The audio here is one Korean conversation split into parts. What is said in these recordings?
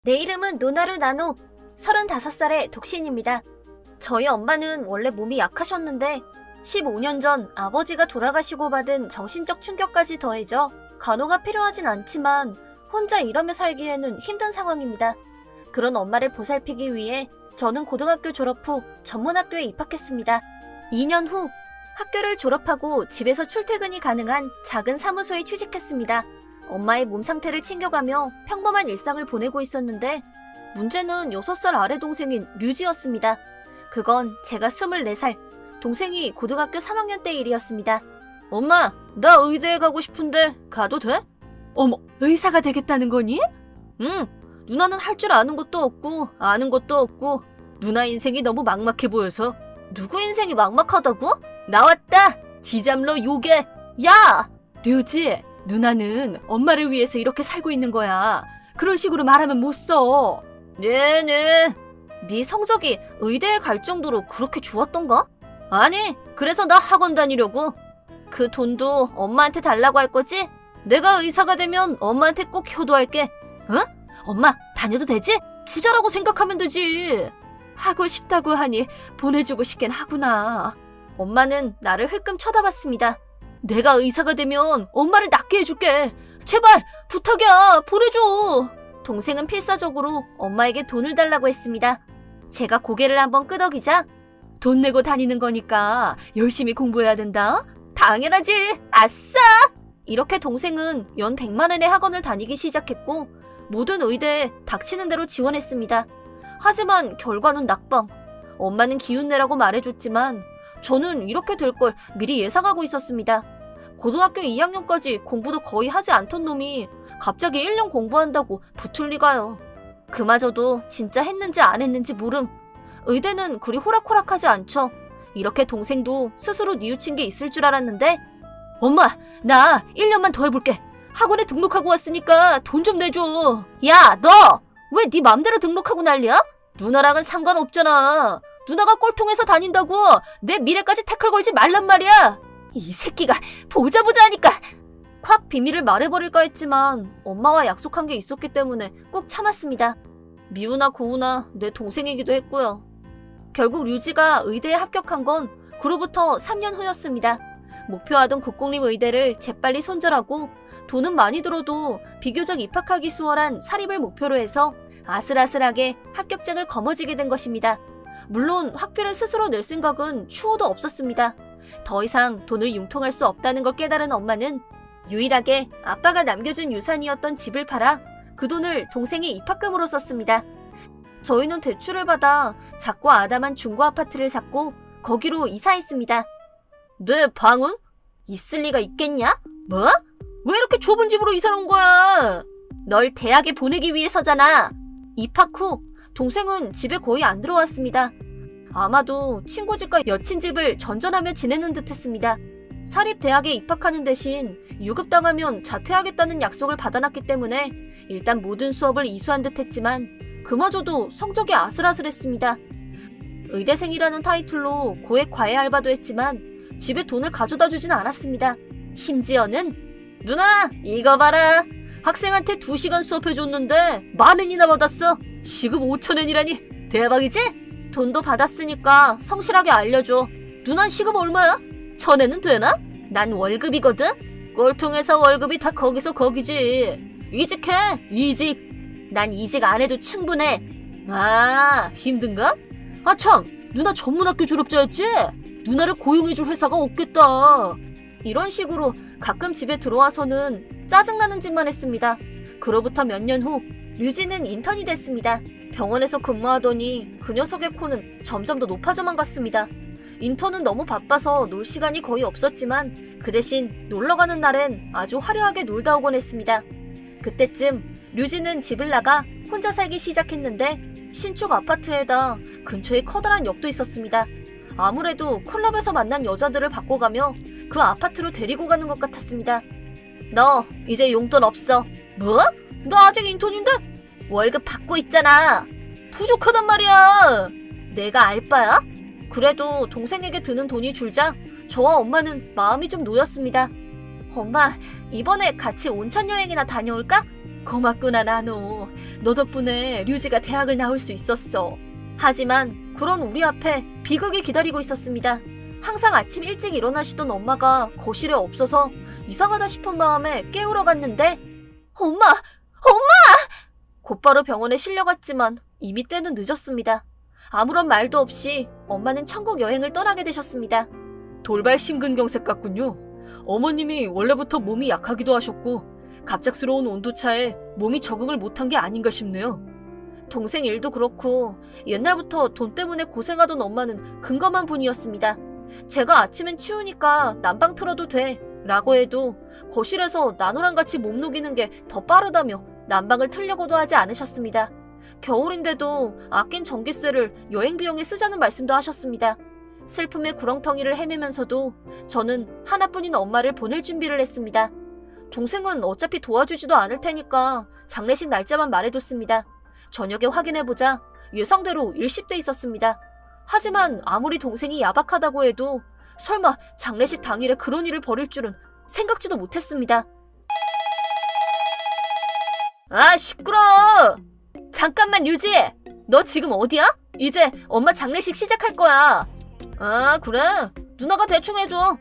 내 이름은 노나루 나노, 35살의 독신입니다. 저희 엄마는 원래 몸이 약하셨는데 15년 전 아버지가 돌아가시고 받은 정신적 충격까지 더해져 간호가 필요하진 않지만 혼자 일하며 살기에는 힘든 상황입니다. 그런 엄마를 보살피기 위해 저는 고등학교 졸업 후 전문학교에 입학했습니다. 2년 후 학교를 졸업하고 집에서 출퇴근이 가능한 작은 사무소에 취직했습니다. 엄마의 몸 상태를 챙겨가며 평범한 일상을 보내고 있었는데 문제는 6살 아래 동생인 류지였습니다. 그건 제가 24살, 동생이 고등학교 3학년 때 일이었습니다. 엄마, 나 의대에 가고 싶은데 가도 돼? 어머, 의사가 되겠다는 거니? 응, 누나는 할 줄 아는 것도 없고 아는 것도 없고 누나 인생이 너무 막막해 보여서. 누구 인생이 막막하다고? 나왔다! 지잡러 요괴! 야! 류지, 누나는 엄마를 위해서 이렇게 살고 있는 거야. 그런 식으로 말하면 못 써. 네네. 네 성적이 의대에 갈 정도로 그렇게 좋았던가? 아니, 그래서 나 학원 다니려고. 그 돈도 엄마한테 달라고 할 거지? 내가 의사가 되면 엄마한테 꼭 효도할게. 응? 엄마, 다녀도 되지? 투자라고 생각하면 되지. 하고 싶다고 하니 보내주고 싶긴 하구나. 엄마는 나를 흘끔 쳐다봤습니다. 내가 의사가 되면 엄마를 낫게 해줄게. 제발 부탁이야, 보내줘. 동생은 필사적으로 엄마에게 돈을 달라고 했습니다. 제가 고개를 한번 끄덕이자 돈 내고 다니는 거니까 열심히 공부해야 된다. 당연하지. 아싸. 이렇게 동생은 연 100만 원의 학원을 다니기 시작했고 모든 의대에 닥치는 대로 지원했습니다. 하지만 결과는 낙방. 엄마는 기운 내라고 말해줬지만 저는 이렇게 될 걸 미리 예상하고 있었습니다. 고등학교 2학년까지 공부도 거의 하지 않던 놈이 갑자기 1년 공부한다고 붙을 리가요. 그마저도 진짜 했는지 안 했는지 모름. 의대는 그리 호락호락하지 않죠. 이렇게 동생도 스스로 뉘우친 게 있을 줄 알았는데 엄마, 나 1년만 더 해볼게. 학원에 등록하고 왔으니까 돈 좀 내줘. 야, 너! 왜 네 맘대로 등록하고 난리야? 누나랑은 상관없잖아. 누나가 꼴통해서 다닌다고 내 미래까지 태클 걸지 말란 말이야. 이 새끼가 보자 하니까 콱 비밀을 말해버릴까 했지만 엄마와 약속한 게 있었기 때문에 꾹 참았습니다. 미우나 고우나 내 동생이기도 했고요. 결국 류지가 의대에 합격한 건 그로부터 3년 후였습니다. 목표하던 국공립의대를 재빨리 손절하고 돈은 많이 들어도 비교적 입학하기 수월한 사립을 목표로 해서 아슬아슬하게 합격장을 거머쥐게 된 것입니다. 물론 학비를 스스로 낼 생각은 추호도 없었습니다. 더 이상 돈을 융통할 수 없다는 걸 깨달은 엄마는 유일하게 아빠가 남겨준 유산이었던 집을 팔아 그 돈을 동생의 입학금으로 썼습니다. 저희는 대출을 받아 작고 아담한 중고 아파트를 샀고 거기로 이사했습니다. 내 방은? 있을 리가 있겠냐? 뭐? 왜 이렇게 좁은 집으로 이사 온 거야? 널 대학에 보내기 위해서잖아. 입학 후 동생은 집에 거의 안 들어왔습니다. 아마도 친구 집과 여친 집을 전전하며 지내는 듯 했습니다. 사립대학에 입학하는 대신 유급당하면 자퇴하겠다는 약속을 받아놨기 때문에 일단 모든 수업을 이수한 듯 했지만 그마저도 성적이 아슬아슬했습니다. 의대생이라는 타이틀로 고액 과외 알바도 했지만 집에 돈을 가져다 주진 않았습니다. 심지어는 누나, 이거 봐라. 학생한테 2시간 수업해줬는데 10,000원이나 받았어. 시급 5,000원이라니 대박이지? 돈도 받았으니까 성실하게 알려줘. 누난 시급 얼마야? 1,000원은 되나? 난 월급이거든? 꼴통에서 월급이 다 거기서 거기지. 이직해, 이직. 난 이직 안 해도 충분해. 아, 힘든가? 아 참, 누나 전문학교 졸업자였지? 누나를 고용해줄 회사가 없겠다. 이런 식으로 가끔 집에 들어와서는 짜증나는 짓만 했습니다. 그로부터 몇 년 후 류지는 인턴이 됐습니다. 병원에서 근무하더니 그 녀석의 코는 점점 더 높아져만 갔습니다. 인턴은 너무 바빠서 놀 시간이 거의 없었지만 그 대신 놀러가는 날엔 아주 화려하게 놀다 오곤 했습니다. 그때쯤 류지는 집을 나가 혼자 살기 시작했는데 신축 아파트에다 근처에 커다란 역도 있었습니다. 아무래도 클럽에서 만난 여자들을 바꿔가며 그 아파트로 데리고 가는 것 같았습니다. 너 이제 용돈 없어. 뭐? 나 아직 인턴인데? 월급 받고 있잖아. 부족하단 말이야. 내가 알바야? 그래도 동생에게 드는 돈이 줄자 저와 엄마는 마음이 좀 놓였습니다. 엄마, 이번에 같이 온천 여행이나 다녀올까? 고맙구나, 나노. 너 덕분에 류지가 대학을 나올 수 있었어. 하지만 그런 우리 앞에 비극이 기다리고 있었습니다. 항상 아침 일찍 일어나시던 엄마가 거실에 없어서 이상하다 싶은 마음에 깨우러 갔는데 엄마! 곧바로 병원에 실려갔지만 이미 때는 늦었습니다. 아무런 말도 없이 엄마는 천국 여행을 떠나게 되셨습니다. 돌발 심근경색 같군요. 어머님이 원래부터 몸이 약하기도 하셨고 갑작스러운 온도차에 몸이 적응을 못한 게 아닌가 싶네요. 동생 일도 그렇고 옛날부터 돈 때문에 고생하던 엄마는 근검한 분이었습니다. 제가 아침엔 추우니까 난방 틀어도 돼 라고 해도 거실에서 나노랑 같이 몸 녹이는 게 더 빠르다며 난방을 틀려고도 하지 않으셨습니다. 겨울인데도 아낀 전기세를 여행 비용에 쓰자는 말씀도 하셨습니다. 슬픔의 구렁텅이를 헤매면서도 저는 하나뿐인 엄마를 보낼 준비를 했습니다. 동생은 어차피 도와주지도 않을 테니까 장례식 날짜만 말해뒀습니다. 저녁에 확인해보자 예상대로 일십돼 있었습니다. 하지만 아무리 동생이 야박하다고 해도 설마 장례식 당일에 그런 일을 벌일 줄은 생각지도 못했습니다. 아, 시끄러워! 잠깐만, 유지! 너 지금 어디야? 이제 엄마 장례식 시작할 거야. 아, 그래? 누나가 대충 해줘.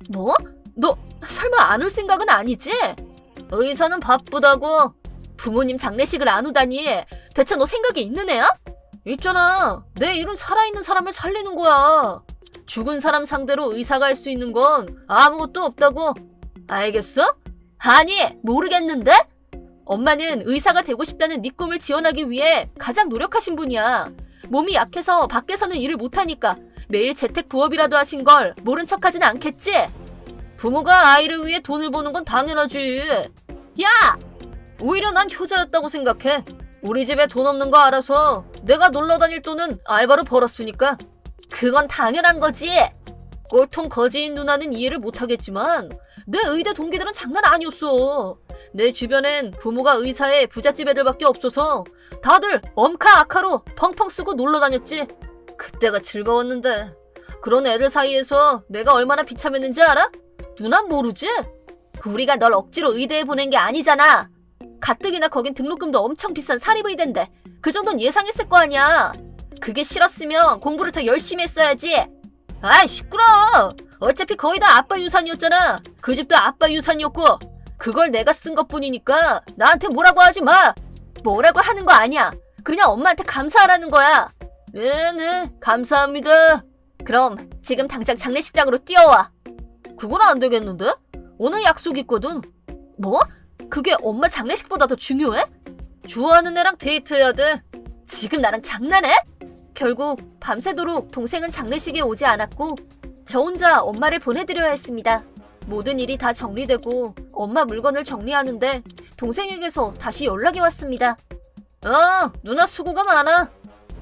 뭐? 너 설마 안 올 생각은 아니지? 의사는 바쁘다고. 부모님 장례식을 안 오다니. 대체 너 생각이 있는 애야? 있잖아. 내 일은 살아있는 사람을 살리는 거야. 죽은 사람 상대로 의사가 할 수 있는 건 아무것도 없다고. 알겠어? 아니, 모르겠는데? 엄마는 의사가 되고 싶다는 네 꿈을 지원하기 위해 가장 노력하신 분이야. 몸이 약해서 밖에서는 일을 못하니까 매일 재택 부업이라도 하신 걸 모른 척하진 않겠지? 부모가 아이를 위해 돈을 버는 건 당연하지. 야! 오히려 난 효자였다고 생각해. 우리 집에 돈 없는 거 알아서 내가 놀러 다닐 돈은 알바로 벌었으니까. 그건 당연한 거지. 꼴통 거지인 누나는 이해를 못하겠지만 내 의대 동기들은 장난 아니었어. 내 주변엔 부모가 의사에 부잣집 애들밖에 없어서 다들 엄카 아카로 펑펑 쓰고 놀러 다녔지. 그때가 즐거웠는데. 그런 애들 사이에서 내가 얼마나 비참했는지 알아? 누난 모르지? 우리가 널 억지로 의대에 보낸 게 아니잖아. 가뜩이나 거긴 등록금도 엄청 비싼 사립의대인데 그 정도는 예상했을 거 아니야. 그게 싫었으면 공부를 더 열심히 했어야지. 아이, 시끄러워. 어차피 거의 다 아빠 유산이었잖아. 그 집도 아빠 유산이었고 그걸 내가 쓴 것뿐이니까 나한테 뭐라고 하지 마. 뭐라고 하는 거 아니야. 그냥 엄마한테 감사하라는 거야. 네네, 감사합니다. 그럼 지금 당장 장례식장으로 뛰어와. 그건 안 되겠는데? 오늘 약속 있거든. 뭐? 그게 엄마 장례식보다 더 중요해? 좋아하는 애랑 데이트해야 돼. 지금 나랑 장난해? 결국 밤새도록 동생은 장례식에 오지 않았고 저 혼자 엄마를 보내드려야 했습니다. 모든 일이 다 정리되고 엄마 물건을 정리하는데 동생에게서 다시 연락이 왔습니다. 누나 수고가 많아.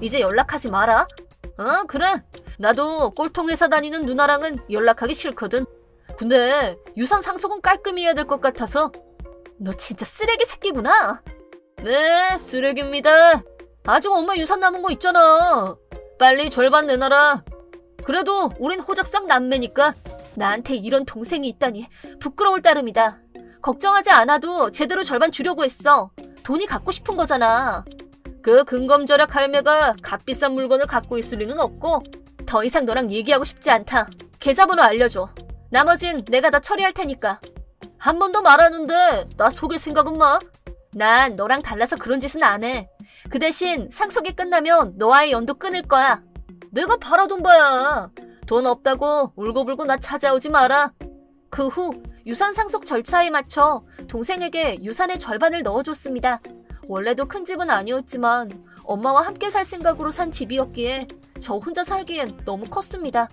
이제 연락하지 마라. 그래. 나도 꼴통 회사 다니는 누나랑은 연락하기 싫거든. 근데 유산 상속은 깔끔히 해야 될 것 같아서. 너 진짜 쓰레기 새끼구나. 네, 쓰레기입니다. 아직 엄마 유산 남은 거 있잖아. 빨리 절반 내놔라. 그래도 우린 호적상 남매니까. 나한테 이런 동생이 있다니 부끄러울 따름이다. 걱정하지 않아도 제대로 절반 주려고 했어. 돈이 갖고 싶은 거잖아. 그 근검절약 할매가 값비싼 물건을 갖고 있을 리는 없고 더 이상 너랑 얘기하고 싶지 않다. 계좌번호 알려줘. 나머진 내가 다 처리할 테니까. 한 번 더 말하는데 나 속일 생각은 마. 난 너랑 달라서 그런 짓은 안 해. 그 대신 상속이 끝나면 너와의 연도 끊을 거야. 내가 바라던 바야. 돈 없다고 울고불고 나 찾아오지 마라. 그 후 유산 상속 절차에 맞춰 동생에게 유산의 절반을 넣어줬습니다. 원래도 큰 집은 아니었지만 엄마와 함께 살 생각으로 산 집이었기에 저 혼자 살기엔 너무 컸습니다.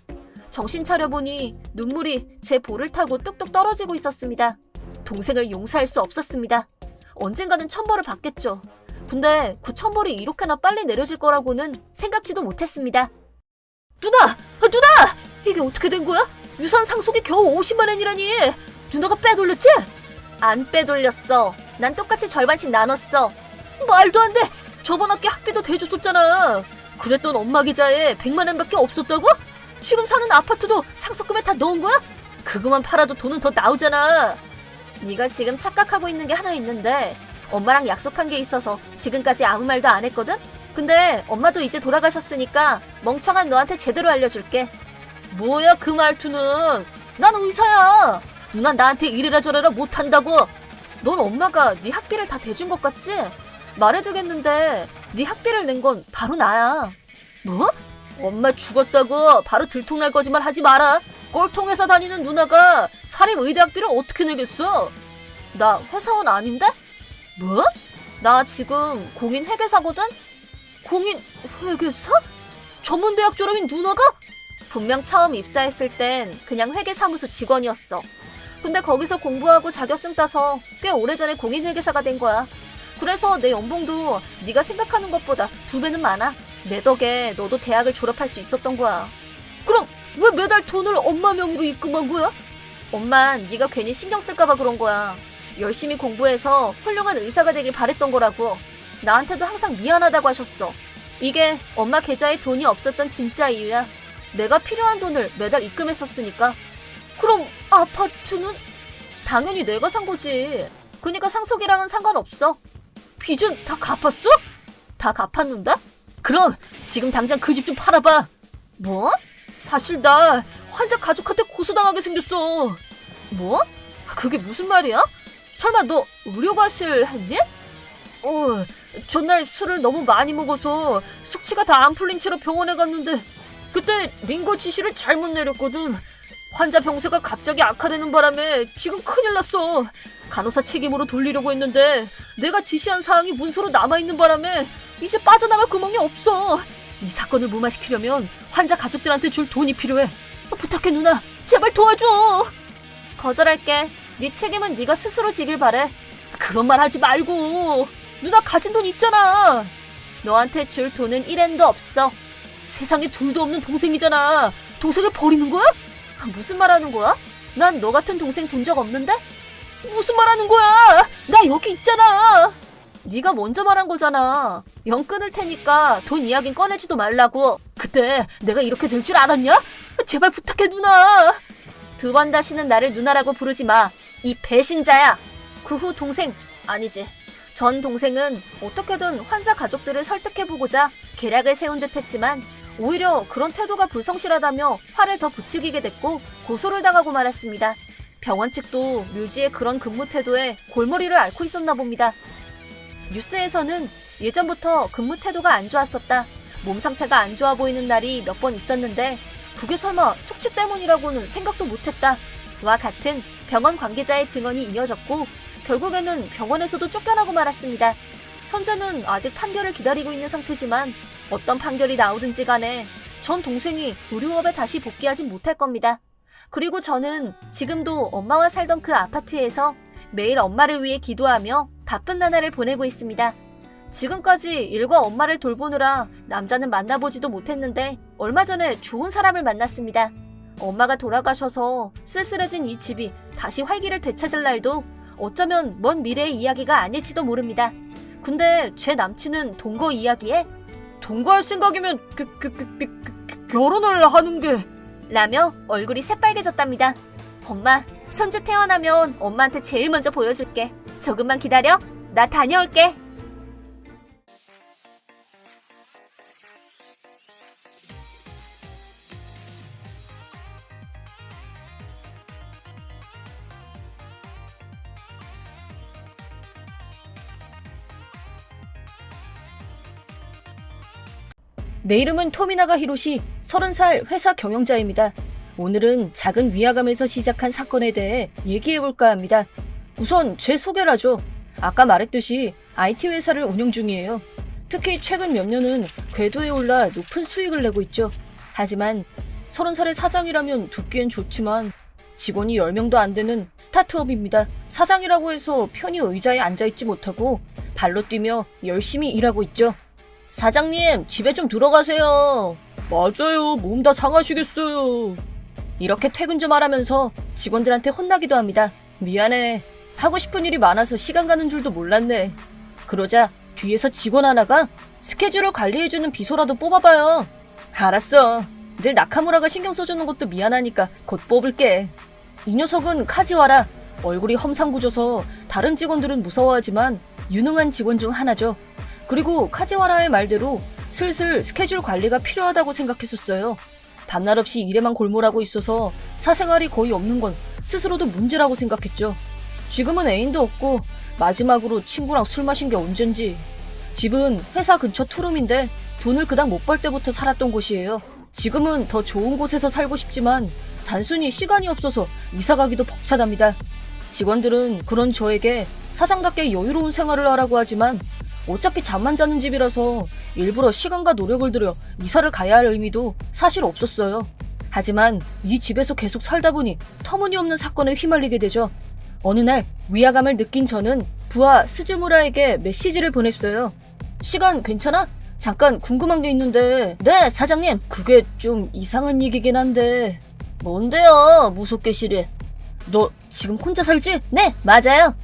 정신 차려보니 눈물이 제 볼을 타고 뚝뚝 떨어지고 있었습니다. 동생을 용서할 수 없었습니다. 언젠가는 천벌을 받겠죠. 근데 그 천벌이 이렇게나 빨리 내려질 거라고는 생각지도 못했습니다. 누나! 이게 어떻게 된 거야? 유산 상속이 겨우 50만 원이라니. 누나가 빼돌렸지? 안 빼돌렸어. 난 똑같이 절반씩 나눴어. 말도 안 돼. 저번 학기 학비도 대줬었잖아. 그랬던 엄마 계좌에 100만 원밖에 없었다고? 지금 사는 아파트도 상속금에 다 넣은 거야? 그거만 팔아도 돈은 더 나오잖아. 네가 지금 착각하고 있는 게 하나 있는데 엄마랑 약속한 게 있어서 지금까지 아무 말도 안 했거든? 근데 엄마도 이제 돌아가셨으니까 멍청한 너한테 제대로 알려줄게. 뭐야 그 말투는. 난 의사야. 누나 나한테 이래라 저래라 못한다고. 넌 엄마가 네 학비를 다 대준 것 같지? 말해두겠는데 네 학비를 낸 건 바로 나야. 뭐? 엄마 죽었다고 바로 들통날 거짓말 하지 마라. 꼴통회사 다니는 누나가 사립의대 학비를 어떻게 내겠어? 나 회사원 아닌데? 뭐? 나 지금 공인회계사거든? 공인회계사? 전문대학 졸업인 누나가? 분명 처음 입사했을 땐 그냥 회계사무소 직원이었어. 근데 거기서 공부하고 자격증 따서 꽤 오래전에 공인회계사가 된 거야. 그래서 내 연봉도 네가 생각하는 것보다 2배는 많아. 내 덕에 너도 대학을 졸업할 수 있었던 거야. 그럼 왜 매달 돈을 엄마 명의로 입금한 거야? 엄만 네가 괜히 신경 쓸까봐 그런 거야. 열심히 공부해서 훌륭한 의사가 되길 바랬던 거라고. 나한테도 항상 미안하다고 하셨어. 이게 엄마 계좌에 돈이 없었던 진짜 이유야. 내가 필요한 돈을 매달 입금했었으니까. 그럼 아파트는? 당연히 내가 산 거지. 그니까 상속이랑은 상관없어. 빚은 다 갚았어? 다 갚았는데? 그럼 지금 당장 그 집 좀 팔아봐. 뭐? 사실 나 환자 가족한테 고소당하게 생겼어. 뭐? 그게 무슨 말이야? 설마 너 의료과실 했니? 전날 술을 너무 많이 먹어서 숙취가 다 안 풀린 채로 병원에 갔는데 그때 링거 지시를 잘못 내렸거든. 환자 병세가 갑자기 악화되는 바람에 지금 큰일 났어. 간호사 책임으로 돌리려고 했는데 내가 지시한 사항이 문서로 남아있는 바람에 이제 빠져나갈 구멍이 없어. 이 사건을 무마시키려면 환자 가족들한테 줄 돈이 필요해. 부탁해 누나, 제발 도와줘. 거절할게. 네 책임은 네가 스스로 지길 바래. 그런 말 하지 말고. 누나 가진 돈 있잖아. 너한테 줄 돈은 1엔도 없어. 세상에 둘도 없는 동생이잖아. 동생을 버리는 거야? 무슨 말 하는 거야? 난 너 같은 동생 둔 적 없는데? 무슨 말 하는 거야? 나 여기 있잖아. 네가 먼저 말한 거잖아. 영 끊을 테니까 돈 이야긴 꺼내지도 말라고. 그때 내가 이렇게 될 줄 알았냐? 제발 부탁해 누나. 2번 다시는 나를 누나라고 부르지 마. 이 배신자야. 그 후 동생, 아니지, 전 동생은 어떻게든 환자 가족들을 설득해보고자 계략을 세운 듯 했지만 오히려 그런 태도가 불성실하다며 화를 더 부추기게 됐고 고소를 당하고 말았습니다. 병원 측도 류지의 그런 근무 태도에 골머리를 앓고 있었나 봅니다. 뉴스에서는 예전부터 근무 태도가 안 좋았었다. 몸 상태가 안 좋아 보이는 날이 몇 번 있었는데 그게 설마 숙취 때문이라고는 생각도 못했다. 와 같은 병원 관계자의 증언이 이어졌고 결국에는 병원에서도 쫓겨나고 말았습니다. 현재는 아직 판결을 기다리고 있는 상태지만 어떤 판결이 나오든지 간에 전 동생이 의료업에 다시 복귀하진 못할 겁니다. 그리고 저는 지금도 엄마와 살던 그 아파트에서 매일 엄마를 위해 기도하며 바쁜 나날을 보내고 있습니다. 지금까지 일과 엄마를 돌보느라 남자는 만나보지도 못했는데 얼마 전에 좋은 사람을 만났습니다. 엄마가 돌아가셔서 쓸쓸해진 이 집이 다시 활기를 되찾을 날도 어쩌면 먼 미래의 이야기가 아닐지도 모릅니다. 근데 제 남친은 동거 이야기에 동거할 생각이면 결혼을 하는 게 라며 얼굴이 새빨개졌답니다. 엄마, 손주 태어나면 엄마한테 제일 먼저 보여줄게. 조금만 기다려. 나 다녀올게. 내 이름은 토미나가 히로시, 30살 회사 경영자입니다. 오늘은 작은 위화감에서 시작한 사건에 대해 얘기해볼까 합니다. 우선 제 소개를 하죠. 아까 말했듯이 IT 회사를 운영 중이에요. 특히 최근 몇 년은 궤도에 올라 높은 수익을 내고 있죠. 하지만 30살의 사장이라면 듣기엔 좋지만 직원이 10명도 안 되는 스타트업입니다. 사장이라고 해서 편히 의자에 앉아있지 못하고 발로 뛰며 열심히 일하고 있죠. 사장님, 집에 좀 들어가세요. 맞아요, 몸 다 상하시겠어요. 이렇게 퇴근 좀 하라면서 직원들한테 혼나기도 합니다. 미안해. 하고 싶은 일이 많아서 시간 가는 줄도 몰랐네. 그러자 뒤에서 직원 하나가 스케줄을 관리해주는 비서라도 뽑아봐요. 알았어. 늘 나카무라가 신경 써주는 것도 미안하니까 곧 뽑을게. 이 녀석은 카지와라. 얼굴이 험상궂어서 다른 직원들은 무서워하지만 유능한 직원 중 하나죠. 그리고 카지와라의 말대로 슬슬 스케줄 관리가 필요하다고 생각했었어요. 밤낮 없이 일에만 골몰하고 있어서 사생활이 거의 없는 건 스스로도 문제라고 생각했죠. 지금은 애인도 없고 마지막으로 친구랑 술 마신 게 언젠지. 집은 회사 근처 투룸인데 돈을 그닥 못 벌 때부터 살았던 곳이에요. 지금은 더 좋은 곳에서 살고 싶지만 단순히 시간이 없어서 이사가기도 벅차답니다. 직원들은 그런 저에게 사장답게 여유로운 생활을 하라고 하지만 어차피 잠만 자는 집이라서 일부러 시간과 노력을 들여 이사를 가야 할 의미도 사실 없었어요. 하지만 이 집에서 계속 살다 보니 터무니없는 사건에 휘말리게 되죠. 어느 날 위화감을 느낀 저는 부하 스즈무라에게 메시지를 보냈어요. 시간 괜찮아? 잠깐 궁금한 게 있는데. 네, 사장님. 그게 좀 이상한 얘기긴 한데. 뭔데요, 무섭게 시리. 너 지금 혼자 살지? 네, 맞아요.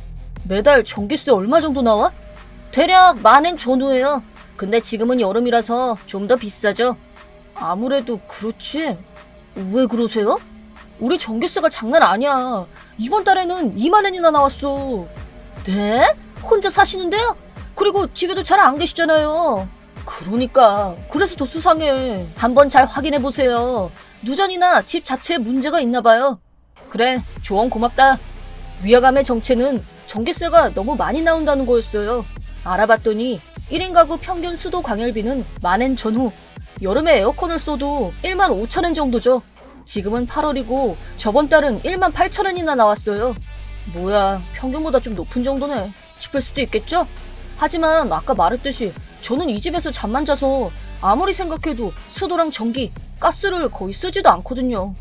매달 전기세 얼마 정도 나와? 대략 10,000엔 전후예요. 근데 지금은 여름이라서 좀 더 비싸죠. 아무래도 그렇지. 왜 그러세요? 우리 전기세가 장난 아니야. 이번 달에는 20,000엔이나 나왔어. 네? 혼자 사시는데요? 그리고 집에도 잘 안 계시잖아요. 그러니까 그래서 더 수상해. 한번 잘 확인해보세요. 누전이나 집 자체에 문제가 있나봐요. 그래, 조언 고맙다. 위화감의 정체는 전기세가 너무 많이 나온다는 거였어요. 알아봤더니 1인 가구 평균 수도 광열비는 10,000엔 전후. 여름에 에어컨을 써도 15,000엔 정도죠. 지금은 8월이고 저번 달은 18,000엔이나 나왔어요. 뭐야, 평균보다 좀 높은 정도네 싶을 수도 있겠죠? 하지만 아까 말했듯이 저는 이 집에서 잠만 자서 아무리 생각해도 수도랑 전기, 가스를 거의 쓰지도 않거든요.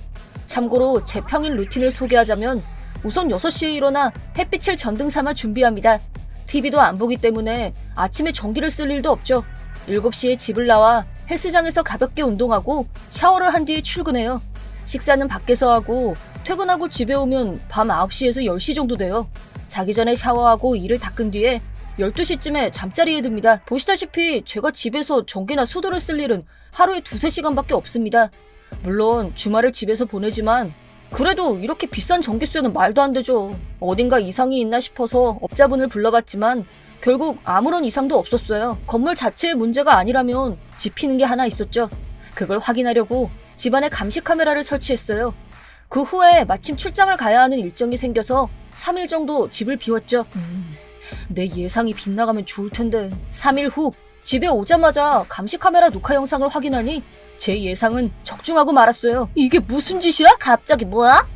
참고로 제 평일 루틴을 소개하자면 우선 6시에 일어나 햇빛을 전등 삼아 준비합니다. TV도 안 보기 때문에 아침에 전기를 쓸 일도 없죠. 7시에 집을 나와 헬스장에서 가볍게 운동하고 샤워를 한 뒤에 출근해요. 식사는 밖에서 하고 퇴근하고 집에 오면 밤 9시에서 10시 정도 돼요. 자기 전에 샤워하고 이를 닦은 뒤에 12시쯤에 잠자리에 듭니다. 보시다시피 제가 집에서 전기나 수도를 쓸 일은 하루에 2-3시간밖에 없습니다. 물론 주말을 집에서 보내지만 그래도 이렇게 비싼 전기세는 말도 안 되죠. 어딘가 이상이 있나 싶어서 업자분을 불러봤지만 결국 아무런 이상도 없었어요. 건물 자체의 문제가 아니라면 짚히는 게 하나 있었죠. 그걸 확인하려고 집안에 감시 카메라를 설치했어요. 그 후에 마침 출장을 가야 하는 일정이 생겨서 3일 정도 집을 비웠죠. 내 예상이 빗나가면 좋을 텐데. 3일 후 집에 오자마자 감시 카메라 녹화 영상을 확인하니 제 예상은 적중하고 말았어요. 이게 무슨 짓이야? 갑자기 뭐야?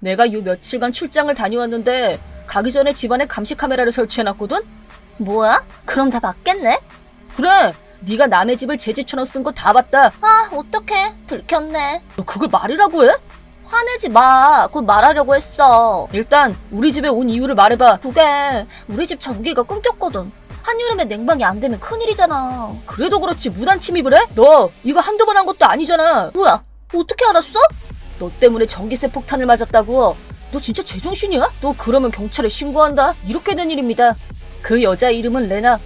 내가 요 며칠간 출장을 다녀왔는데 가기 전에 집안에 감시 카메라를 설치해놨거든? 뭐야? 그럼 다 봤겠네? 그래! 네가 남의 집을 제 집처럼 쓴 거 다 봤다. 아, 어떡해. 들켰네. 너 그걸 말이라고 해? 화내지 마. 곧 말하려고 했어. 일단 우리 집에 온 이유를 말해봐. 그게 우리 집 전기가 끊겼거든. 한여름에 냉방이 안 되면 큰일이잖아. 그래도 그렇지 무단 침입을 해? 너 이거 한두 번 한 것도 아니잖아. 뭐야? 어떻게 알았어? 너 때문에 전기세 폭탄을 맞았다고. 너 진짜 제정신이야? 너 그러면 경찰에 신고한다. 이렇게 된 일입니다. 그 여자 이름은 레나.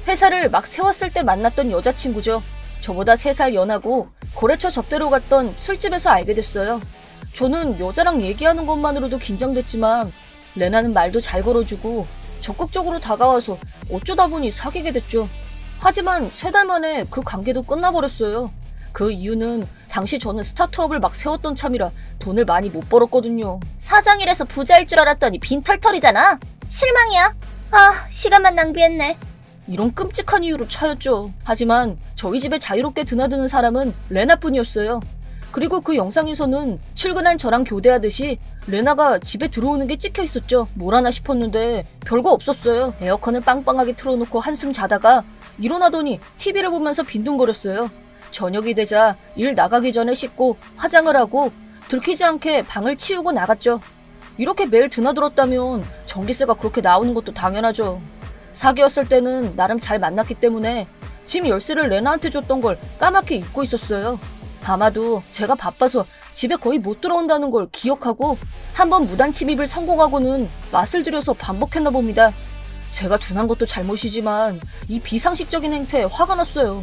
회사를 막 세웠을 때 만났던 여자친구죠. 저보다 3살 연하고 거래처 접대로 갔던 술집에서 알게 됐어요. 저는 여자랑 얘기하는 것만으로도 긴장됐지만 레나는 말도 잘 걸어주고 적극적으로 다가와서 어쩌다 보니 사귀게 됐죠. 하지만 3달 만에 그 관계도 끝나버렸어요. 그 이유는 당시 저는 스타트업을 막 세웠던 참이라 돈을 많이 못 벌었거든요. 사장이라서 부자일 줄 알았더니 빈털털이잖아. 실망이야. 아, 시간만 낭비했네. 이런 끔찍한 이유로 차였죠. 하지만 저희 집에 자유롭게 드나드는 사람은 레나뿐이었어요. 그리고 그 영상에서는 출근한 저랑 교대하듯이 레나가 집에 들어오는 게 찍혀 있었죠. 뭘 하나 싶었는데 별거 없었어요. 에어컨을 빵빵하게 틀어놓고 한숨 자다가 일어나더니 TV를 보면서 빈둥거렸어요. 저녁이 되자 일 나가기 전에 씻고 화장을 하고 들키지 않게 방을 치우고 나갔죠. 이렇게 매일 드나들었다면 전기세가 그렇게 나오는 것도 당연하죠. 사귀었을 때는 나름 잘 만났기 때문에 집 열쇠를 레나한테 줬던 걸 까맣게 잊고 있었어요. 아마도 제가 바빠서 집에 거의 못 들어온다는 걸 기억하고 한번 무단 침입을 성공하고는 맛을 들여서 반복했나 봅니다. 제가 둔한 것도 잘못이지만 이 비상식적인 행태에 화가 났어요.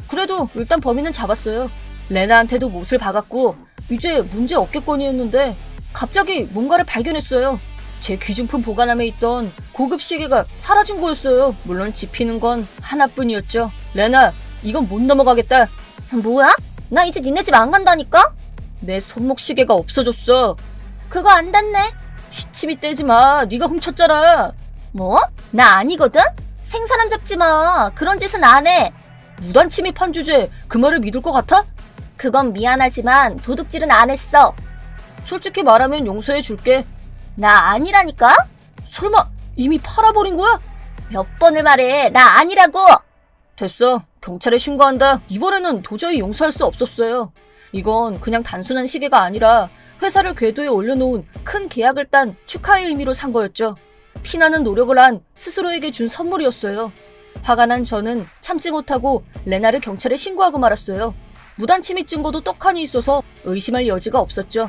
그래도 일단 범인은 잡았어요. 레나한테도 못을 박았고 이제 문제 없겠거니 했는데 갑자기 뭔가를 발견했어요. 제 귀중품 보관함에 있던 고급 시계가 사라진 거였어요. 물론 지피는 건 하나뿐이었죠. 레나, 이건 못 넘어가겠다. 뭐야? 나 이제 니네 집 안 간다니까? 내 손목 시계가 없어졌어. 그거 안 닿네. 시치미 떼지 마. 네가 훔쳤잖아. 뭐? 나 아니거든? 생사람 잡지 마. 그런 짓은 안 해. 무단 침입한 주제 그 말을 믿을 것 같아? 그건 미안하지만 도둑질은 안 했어. 솔직히 말하면 용서해 줄게. 나 아니라니까? 설마 이미 팔아버린 거야? 몇 번을 말해. 나 아니라고. 됐어. 경찰에 신고한다. 이번에는 도저히 용서할 수 없었어요. 이건 그냥 단순한 시계가 아니라 회사를 궤도에 올려놓은 큰 계약을 딴 축하의 의미로 산 거였죠. 피나는 노력을 한 스스로에게 준 선물이었어요. 화가 난 저는 참지 못하고 레나를 경찰에 신고하고 말았어요. 무단 침입 증거도 떡하니 있어서 의심할 여지가 없었죠.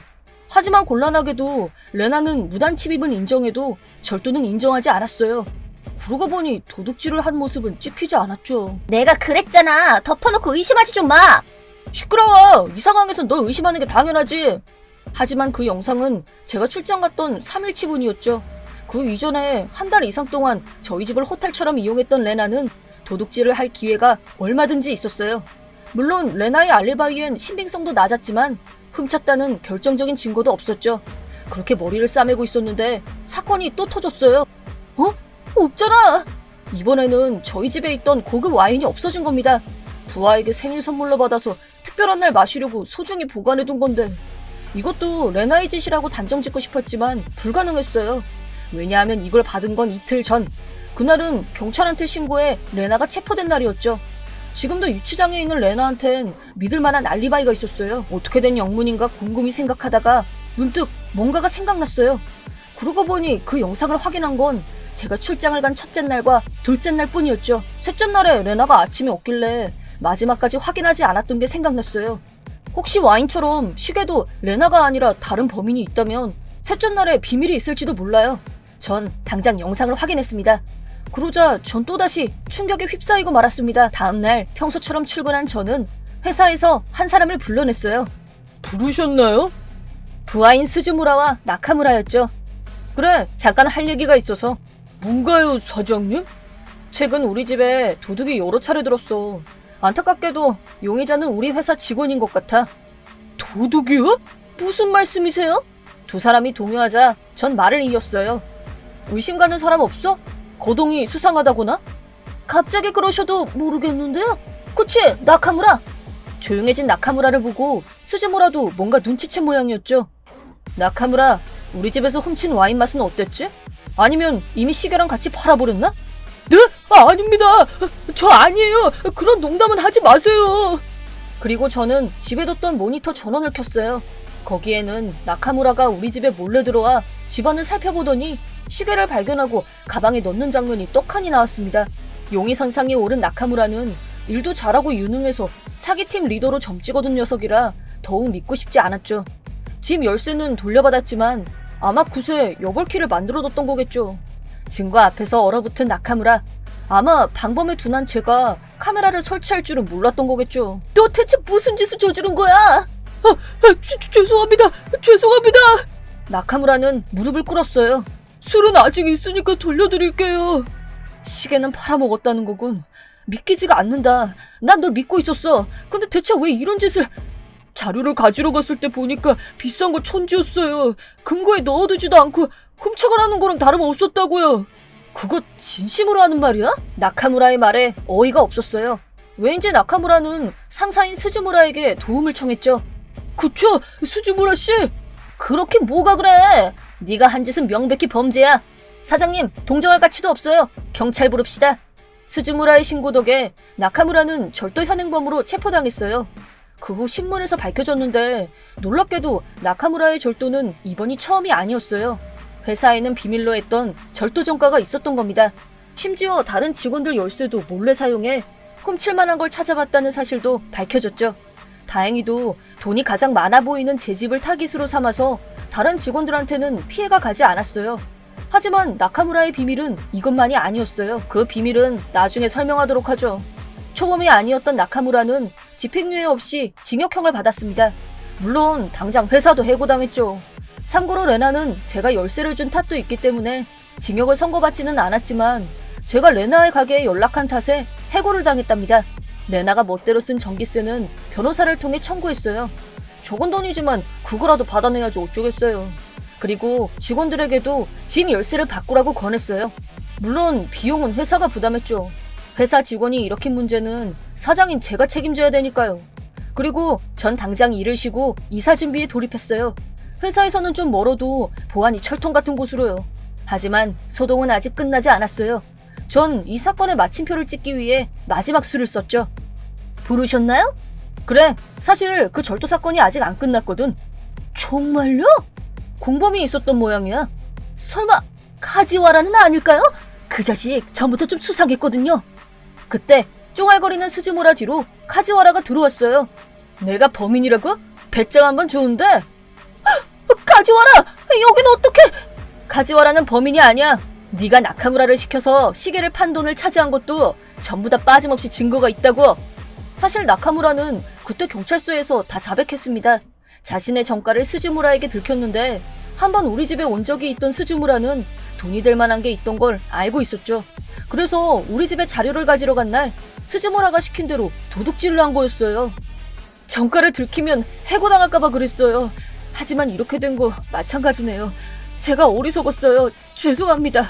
하지만 곤란하게도 레나는 무단 침입은 인정해도 절도는 인정하지 않았어요. 그러고 보니 도둑질을 한 모습은 찍히지 않았죠. 내가 그랬잖아. 덮어놓고 의심하지 좀 마. 시끄러워. 이 상황에선 널 의심하는 게 당연하지. 하지만 그 영상은 제가 출장 갔던 3일치분이었죠. 그 이전에 한 달 이상 동안 저희 집을 호텔처럼 이용했던 레나는 도둑질을 할 기회가 얼마든지 있었어요. 물론 레나의 알리바이엔 신빙성도 낮았지만 훔쳤다는 결정적인 증거도 없었죠. 그렇게 머리를 싸매고 있었는데 사건이 또 터졌어요. 없잖아. 이번에는 저희 집에 있던 고급 와인이 없어진 겁니다. 부하에게 생일 선물로 받아서 특별한 날 마시려고 소중히 보관해둔 건데 이것도 레나의 짓이라고 단정짓고 싶었지만 불가능했어요. 왜냐하면 이걸 받은 건 이틀 전. 그날은 경찰한테 신고해 레나가 체포된 날이었죠. 지금도 유치장에 있는 레나한텐 믿을 만한 알리바이가 있었어요. 어떻게 된 영문인가 곰곰이 생각하다가 문득 뭔가가 생각났어요. 그러고 보니 그 영상을 확인한 건 제가 출장을 간 첫째 날과 둘째 날 뿐이었죠. 셋째 날에 레나가 아침에 없길래 마지막까지 확인하지 않았던 게 생각났어요. 혹시 와인처럼 시계도 레나가 아니라 다른 범인이 있다면 셋째 날에 비밀이 있을지도 몰라요. 전 당장 영상을 확인했습니다. 그러자 전 또다시 충격에 휩싸이고 말았습니다. 다음날 평소처럼 출근한 저는 회사에서 한 사람을 불러냈어요. 부르셨나요? 부하인 스즈무라와 나카무라였죠. 그래, 잠깐 할 얘기가 있어서. 뭔가요, 사장님? 최근 우리 집에 도둑이 여러 차례 들었어. 안타깝게도 용의자는 우리 회사 직원인 것 같아. 도둑이요? 무슨 말씀이세요? 두 사람이 동요하자 전 말을 이었어요. 의심 가는 사람 없어? 거동이 수상하다거나? 갑자기 그러셔도 모르겠는데요? 그치, 나카무라? 조용해진 나카무라를 보고 스즈무라도 뭔가 눈치챈 모양이었죠. 나카무라, 우리 집에서 훔친 와인 맛은 어땠지? 아니면 이미 시계랑 같이 팔아버렸나? 네? 아닙니다. 저 아니에요. 그런 농담은 하지 마세요. 그리고 저는 집에 뒀던 모니터 전원을 켰어요. 거기에는 나카무라가 우리 집에 몰래 들어와 집안을 살펴보더니 시계를 발견하고 가방에 넣는 장면이 떡하니 나왔습니다. 용의선상에 오른 나카무라는 일도 잘하고 유능해서 차기 팀 리더로 점 찍어둔 녀석이라 더욱 믿고 싶지 않았죠. 집 열쇠는 돌려받았지만 아마 굿에 여벌키를 만들어뒀던 거겠죠. 증거 앞에서 얼어붙은 나카무라. 아마 방범에 둔한 제가 카메라를 설치할 줄은 몰랐던 거겠죠. 너 대체 무슨 짓을 저지른 거야? 죄송합니다. 죄송합니다. 나카무라는 무릎을 꿇었어요. 술은 아직 있으니까 돌려드릴게요. 시계는 팔아먹었다는 거군. 믿기지가 않는다. 난 널 믿고 있었어. 근데 대체 왜 이런 짓을... 자료를 가지러 갔을 때 보니까 비싼 거 천지였어요. 금고에 넣어두지도 않고 훔쳐가라는 거랑 다름없었다고요. 그거 진심으로 하는 말이야? 나카무라의 말에 어이가 없었어요. 왠지 나카무라는 상사인 스즈무라에게 도움을 청했죠. 그쵸, 스즈무라 씨? 그렇게 뭐가 그래? 네가 한 짓은 명백히 범죄야. 사장님, 동정할 가치도 없어요. 경찰 부릅시다. 스즈무라의 신고 덕에 나카무라는 절도 현행범으로 체포당했어요. 그 후 신문에서 밝혀졌는데 놀랍게도 나카무라의 절도는 이번이 처음이 아니었어요. 회사에는 비밀로 했던 절도 전과가 있었던 겁니다. 심지어 다른 직원들 열쇠도 몰래 사용해 훔칠 만한 걸 찾아봤다는 사실도 밝혀졌죠. 다행히도 돈이 가장 많아 보이는 제 집을 타깃으로 삼아서 다른 직원들한테는 피해가 가지 않았어요. 하지만 나카무라의 비밀은 이것만이 아니었어요. 그 비밀은 나중에 설명하도록 하죠. 초범이 아니었던 나카무라는 집행유예 없이 징역형을 받았습니다. 물론 당장 회사도 해고당했죠. 참고로 레나는 제가 열쇠를 준 탓도 있기 때문에 징역을 선고받지는 않았지만 제가 레나의 가게에 연락한 탓에 해고를 당했답니다. 레나가 멋대로 쓴 전기세는 변호사를 통해 청구했어요. 적은 돈이지만 그거라도 받아내야지 어쩌겠어요. 그리고 직원들에게도 집 열쇠를 바꾸라고 권했어요. 물론 비용은 회사가 부담했죠. 회사 직원이 일으킨 문제는 사장인 제가 책임져야 되니까요. 그리고 전 당장 일을 쉬고 이사 준비에 돌입했어요. 회사에서는 좀 멀어도 보안이 철통 같은 곳으로요. 하지만 소동은 아직 끝나지 않았어요. 전 이 사건의 마침표를 찍기 위해 마지막 수를 썼죠. 부르셨나요? 그래, 사실 그 절도 사건이 아직 안 끝났거든. 정말요? 공범이 있었던 모양이야. 설마 카지와라는 아닐까요? 그 자식 전부터 좀 수상했거든요. 그때 쫑알거리는 스즈무라 뒤로 카지와라가 들어왔어요. 내가 범인이라고? 배짱 한번 좋은데? 카지와라! 여긴 어떻게? 카지와라는 범인이 아니야. 네가 나카무라를 시켜서 시계를 판 돈을 차지한 것도 전부 다 빠짐없이 증거가 있다고. 사실 나카무라는 그때 경찰서에서 다 자백했습니다. 자신의 정가를 스즈무라에게 들켰는데 한번 우리 집에 온 적이 있던 스즈무라는 돈이 될 만한 게 있던 걸 알고 있었죠. 그래서 우리 집에 자료를 가지러 간 날 스즈무라가 시킨 대로 도둑질을 한 거였어요. 정가를 들키면 해고당할까봐 그랬어요. 하지만 이렇게 된 거 마찬가지네요. 제가 어리석었어요. 죄송합니다.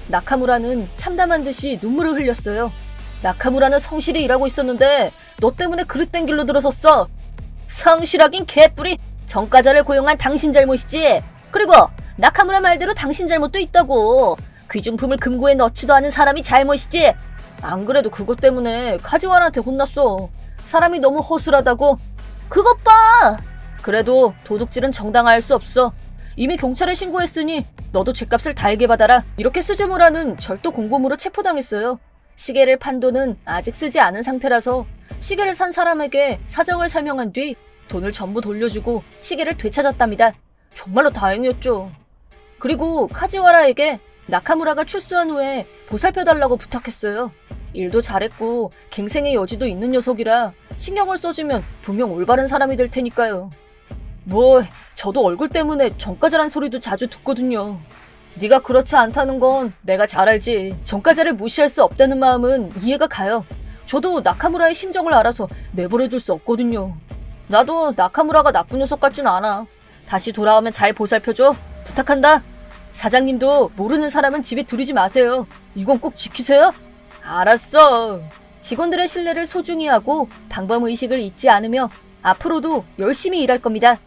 나카무라는 참담한 듯이 눈물을 흘렸어요. 나카무라는 성실히 일하고 있었는데 너 때문에 그릇된 길로 들어섰어. 성실하긴 개뿔이. 정가자를 고용한 당신 잘못이지. 그리고 나카무라 말대로 당신 잘못도 있다고. 귀중품을 금고에 넣지도 않은 사람이 잘못이지. 안 그래도 그것 때문에 카지와라한테 혼났어. 사람이 너무 허술하다고. 그것 봐. 그래도 도둑질은 정당화할 수 없어. 이미 경찰에 신고했으니 너도 죗값을 달게 받아라. 이렇게 스즈무라는 절도 공범으로 체포당했어요. 시계를 판 돈은 아직 쓰지 않은 상태라서 시계를 산 사람에게 사정을 설명한 뒤 돈을 전부 돌려주고 시계를 되찾았답니다. 정말로 다행이었죠. 그리고 카지와라에게 나카무라가 출소한 후에 보살펴달라고 부탁했어요. 일도 잘했고 갱생의 여지도 있는 녀석이라 신경을 써주면 분명 올바른 사람이 될 테니까요. 뭐 저도 얼굴 때문에 정가자란 소리도 자주 듣거든요. 네가 그렇지 않다는 건 내가 잘 알지. 정가자를 무시할 수 없다는 마음은 이해가 가요. 저도 나카무라의 심정을 알아서 내버려둘 수 없거든요. 나도 나카무라가 나쁜 녀석 같진 않아. 다시 돌아오면 잘 보살펴줘. 부탁한다. 사장님도 모르는 사람은 집에 들이지 마세요. 이건 꼭 지키세요. 알았어. 직원들의 신뢰를 소중히 하고 방범의식을 잊지 않으며 앞으로도 열심히 일할 겁니다.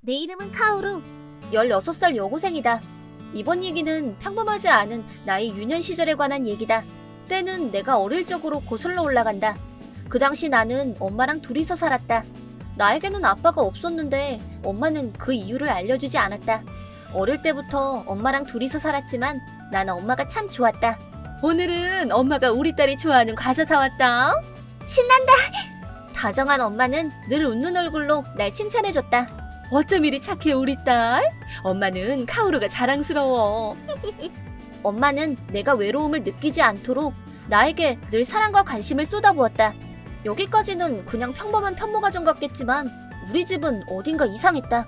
내 이름은 카오루. 16살 여고생이다. 이번 얘기는 평범하지 않은 나의 유년 시절에 관한 얘기다. 때는 내가 어릴 적으로 거슬러 올라간다. 그 당시 나는 엄마랑 둘이서 살았다. 나에게는 아빠가 없었는데 엄마는 그 이유를 알려주지 않았다. 어릴 때부터 엄마랑 둘이서 살았지만 나는 엄마가 참 좋았다. 오늘은 엄마가 우리 딸이 좋아하는 과자 사왔다. 신난다. 다정한 엄마는 늘 웃는 얼굴로 날 칭찬해줬다. 어쩜 이리 착해 우리 딸? 엄마는 카오루가 자랑스러워. 엄마는 내가 외로움을 느끼지 않도록 나에게 늘 사랑과 관심을 쏟아부었다. 여기까지는 그냥 평범한 편모가정 같겠지만 우리 집은 어딘가 이상했다.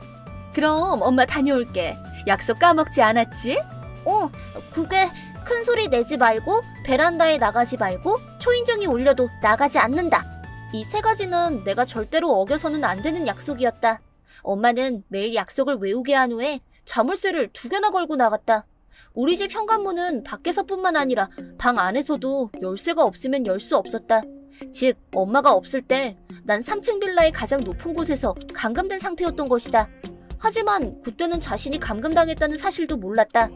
그럼 엄마 다녀올게. 약속 까먹지 않았지? 그게 큰 소리 내지 말고 베란다에 나가지 말고 초인종이 울려도 나가지 않는다. 이 세 가지는 내가 절대로 어겨서는 안 되는 약속이었다. 엄마는 매일 약속을 외우게 한 후에 자물쇠를 2개나 걸고 나갔다. 우리 집 현관문은 밖에서뿐만 아니라 방 안에서도 열쇠가 없으면 열 수 없었다. 즉, 엄마가 없을 때 난 3층 빌라의 가장 높은 곳에서 감금된 상태였던 것이다. 하지만 그때는 자신이 감금당했다는 사실도 몰랐다.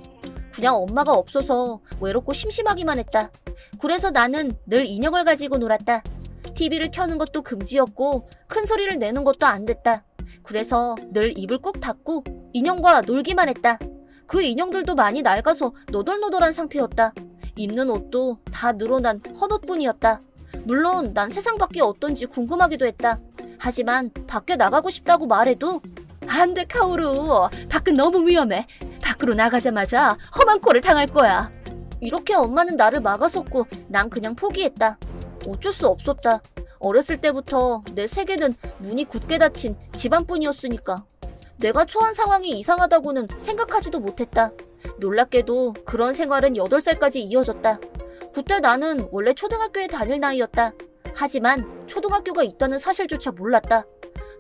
그냥 엄마가 없어서 외롭고 심심하기만 했다. 그래서 나는 늘 인형을 가지고 놀았다. TV를 켜는 것도 금지였고 큰 소리를 내는 것도 안 됐다. 그래서 늘 입을 꾹 닫고 인형과 놀기만 했다. 그 인형들도 많이 낡아서 너덜너덜한 상태였다. 입는 옷도 다 늘어난 헛옷뿐이었다. 물론 난 세상 밖이 어떤지 궁금하기도 했다. 하지만 밖에 나가고 싶다고 말해도 안 돼, 카오루. 밖은 너무 위험해. 밖으로 나가자마자 험한 꼴을 당할 거야. 이렇게 엄마는 나를 막아섰고 난 그냥 포기했다. 어쩔 수 없었다. 어렸을 때부터 내 세계는 문이 굳게 닫힌 집안뿐이었으니까. 내가 처한 상황이 이상하다고는 생각하지도 못했다. 놀랍게도 그런 생활은 8살까지 이어졌다. 그때 나는 원래 초등학교에 다닐 나이였다. 하지만 초등학교가 있다는 사실조차 몰랐다.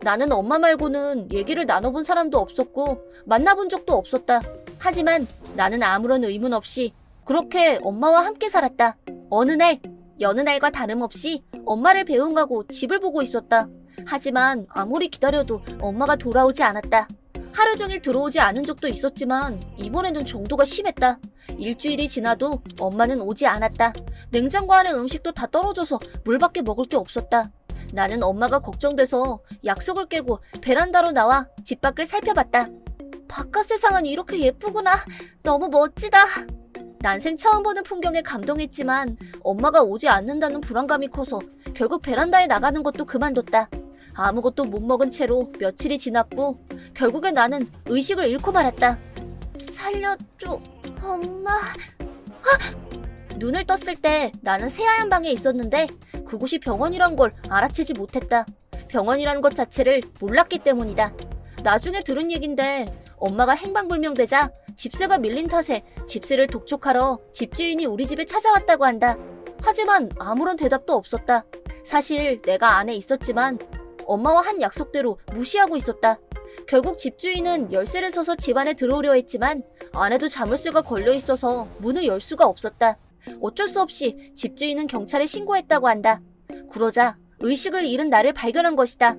나는 엄마 말고는 얘기를 나눠본 사람도 없었고 만나본 적도 없었다. 하지만 나는 아무런 의문 없이 그렇게 엄마와 함께 살았다. 어느 날, 여느 날과 다름없이 엄마를 배웅하고 집을 보고 있었다. 하지만 아무리 기다려도 엄마가 돌아오지 않았다. 하루 종일 들어오지 않은 적도 있었지만 이번에는 정도가 심했다. 일주일이 지나도 엄마는 오지 않았다. 냉장고 안에 음식도 다 떨어져서 물밖에 먹을 게 없었다. 나는 엄마가 걱정돼서 약속을 깨고 베란다로 나와 집 밖을 살펴봤다. 바깥 세상은 이렇게 예쁘구나. 너무 멋지다. 난생 처음 보는 풍경에 감동했지만 엄마가 오지 않는다는 불안감이 커서 결국 베란다에 나가는 것도 그만뒀다. 아무것도 못 먹은 채로 며칠이 지났고 결국에 나는 의식을 잃고 말았다. 살려줘, 엄마. 눈을 떴을 때 나는 새하얀 방에 있었는데 그곳이 병원이란 걸 알아채지 못했다. 병원이라는 것 자체를 몰랐기 때문이다. 나중에 들은 얘긴데 엄마가 행방불명되자 집세가 밀린 탓에 집세를 독촉하러 집주인이 우리 집에 찾아왔다고 한다. 하지만 아무런 대답도 없었다. 사실 내가 안에 있었지만 엄마와 한 약속대로 무시하고 있었다. 결국 집주인은 열쇠를 써서 집 안에 들어오려 했지만 안에도 자물쇠가 걸려 있어서 문을 열 수가 없었다. 어쩔 수 없이 집주인은 경찰에 신고했다고 한다. 그러자 의식을 잃은 나를 발견한 것이다.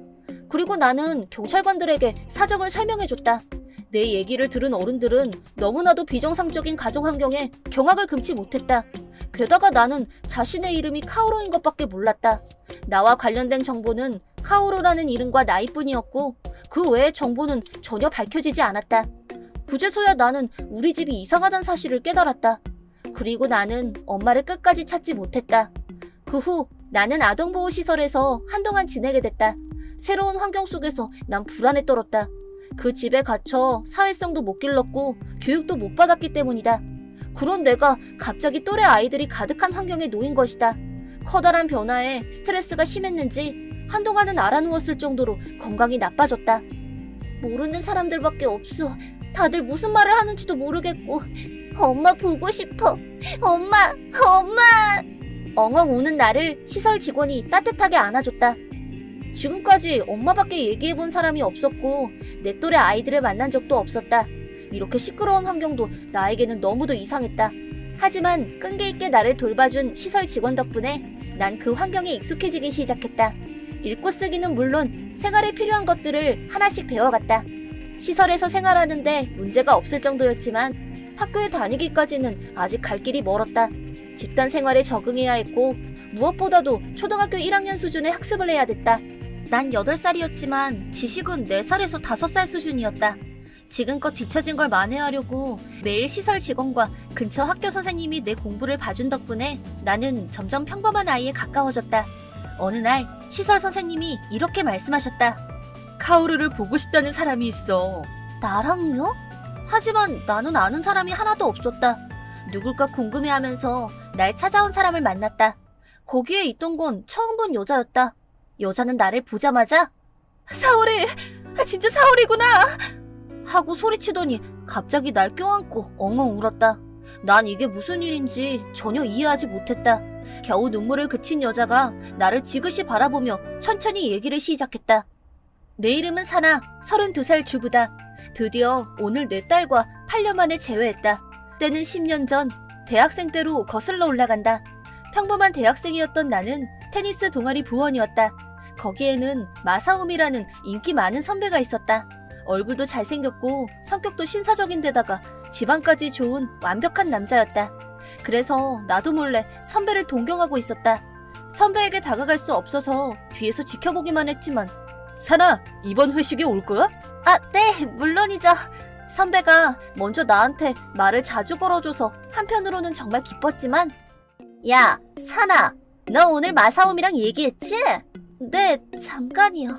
그리고 나는 경찰관들에게 사정을 설명해줬다. 내 얘기를 들은 어른들은 너무나도 비정상적인 가정 환경에 경악을 금치 못했다. 게다가 나는 자신의 이름이 카오로인 것밖에 몰랐다. 나와 관련된 정보는 카오로라는 이름과 나이뿐이었고 그 외의 정보는 전혀 밝혀지지 않았다. 그제서야 나는 우리 집이 이상하다는 사실을 깨달았다. 그리고 나는 엄마를 끝까지 찾지 못했다. 그 후 나는 아동보호시설에서 한동안 지내게 됐다. 새로운 환경 속에서 난 불안에 떨었다. 그 집에 갇혀 사회성도 못 길렀고 교육도 못 받았기 때문이다. 그런 내가 갑자기 또래 아이들이 가득한 환경에 놓인 것이다. 커다란 변화에 스트레스가 심했는지 한동안은 알아누웠을 정도로 건강이 나빠졌다. 모르는 사람들밖에 없어. 다들 무슨 말을 하는지도 모르겠고 엄마 보고 싶어. 엄마, 엄마! 엉엉 우는 나를 시설 직원이 따뜻하게 안아줬다. 지금까지 엄마밖에 얘기해본 사람이 없었고 내 또래 아이들을 만난 적도 없었다. 이렇게 시끄러운 환경도 나에게는 너무도 이상했다. 하지만 끈기 있게 나를 돌봐준 시설 직원 덕분에 난 그 환경에 익숙해지기 시작했다. 읽고 쓰기는 물론 생활에 필요한 것들을 하나씩 배워갔다. 시설에서 생활하는데 문제가 없을 정도였지만 학교에 다니기까지는 아직 갈 길이 멀었다. 집단 생활에 적응해야 했고 무엇보다도 초등학교 1학년 수준의 학습을 해야 됐다. 난 8살이었지만 지식은 4살에서 5살 수준이었다. 지금껏 뒤처진 걸 만회하려고 매일 시설 직원과 근처 학교 선생님이 내 공부를 봐준 덕분에 나는 점점 평범한 아이에 가까워졌다. 어느 날 시설 선생님이 이렇게 말씀하셨다. 카오루를 보고 싶다는 사람이 있어. 나랑요? 하지만 나는 아는 사람이 하나도 없었다. 누굴까 궁금해하면서 날 찾아온 사람을 만났다. 거기에 있던 건 처음 본 여자였다. 여자는 나를 보자마자 사오리! 진짜 사오리구나! 하고 소리치더니 갑자기 날 껴안고 엉엉 울었다. 난 이게 무슨 일인지 전혀 이해하지 못했다. 겨우 눈물을 그친 여자가 나를 지그시 바라보며 천천히 얘기를 시작했다. 내 이름은 사나, 32살 주부다. 드디어 오늘 내 딸과 8년 만에 재회했다. 때는 10년 전, 대학생 때로 거슬러 올라간다. 평범한 대학생이었던 나는 테니스 동아리 부원이었다. 거기에는 마사오미라는 인기 많은 선배가 있었다. 얼굴도 잘생겼고 성격도 신사적인 데다가 집안까지 좋은 완벽한 남자였다. 그래서 나도 몰래 선배를 동경하고 있었다. 선배에게 다가갈 수 없어서 뒤에서 지켜보기만 했지만 사나, 이번 회식에 올 거야? 아, 네, 물론이죠. 선배가 먼저 나한테 말을 자주 걸어줘서 한편으로는 정말 기뻤지만 야, 사나, 너 오늘 마사오미랑 얘기했지? 네, 잠깐이요.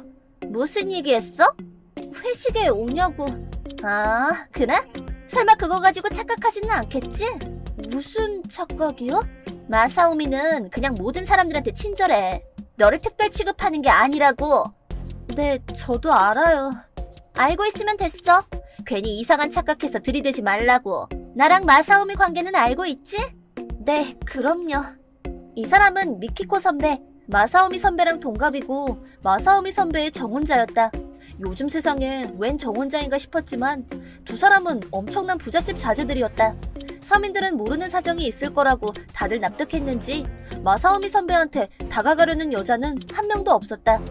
무슨 얘기했어? 회식에 오냐고. 아, 그래? 설마 그거 가지고 착각하지는 않겠지? 무슨 착각이요? 마사오미는 그냥 모든 사람들한테 친절해. 너를 특별 취급하는 게 아니라고. 네, 저도 알아요. 알고 있으면 됐어. 괜히 이상한 착각해서 들이대지 말라고. 나랑 마사오미 관계는 알고 있지? 네, 그럼요. 이 사람은 미키코 선배, 마사오미 선배랑 동갑이고 마사오미 선배의 정혼자였다. 요즘 세상에 웬 정혼자인가 싶었지만 두 사람은 엄청난 부잣집 자제들이었다. 서민들은 모르는 사정이 있을 거라고 다들 납득했는지 마사오미 선배한테 다가가려는 여자는 한 명도 없었다.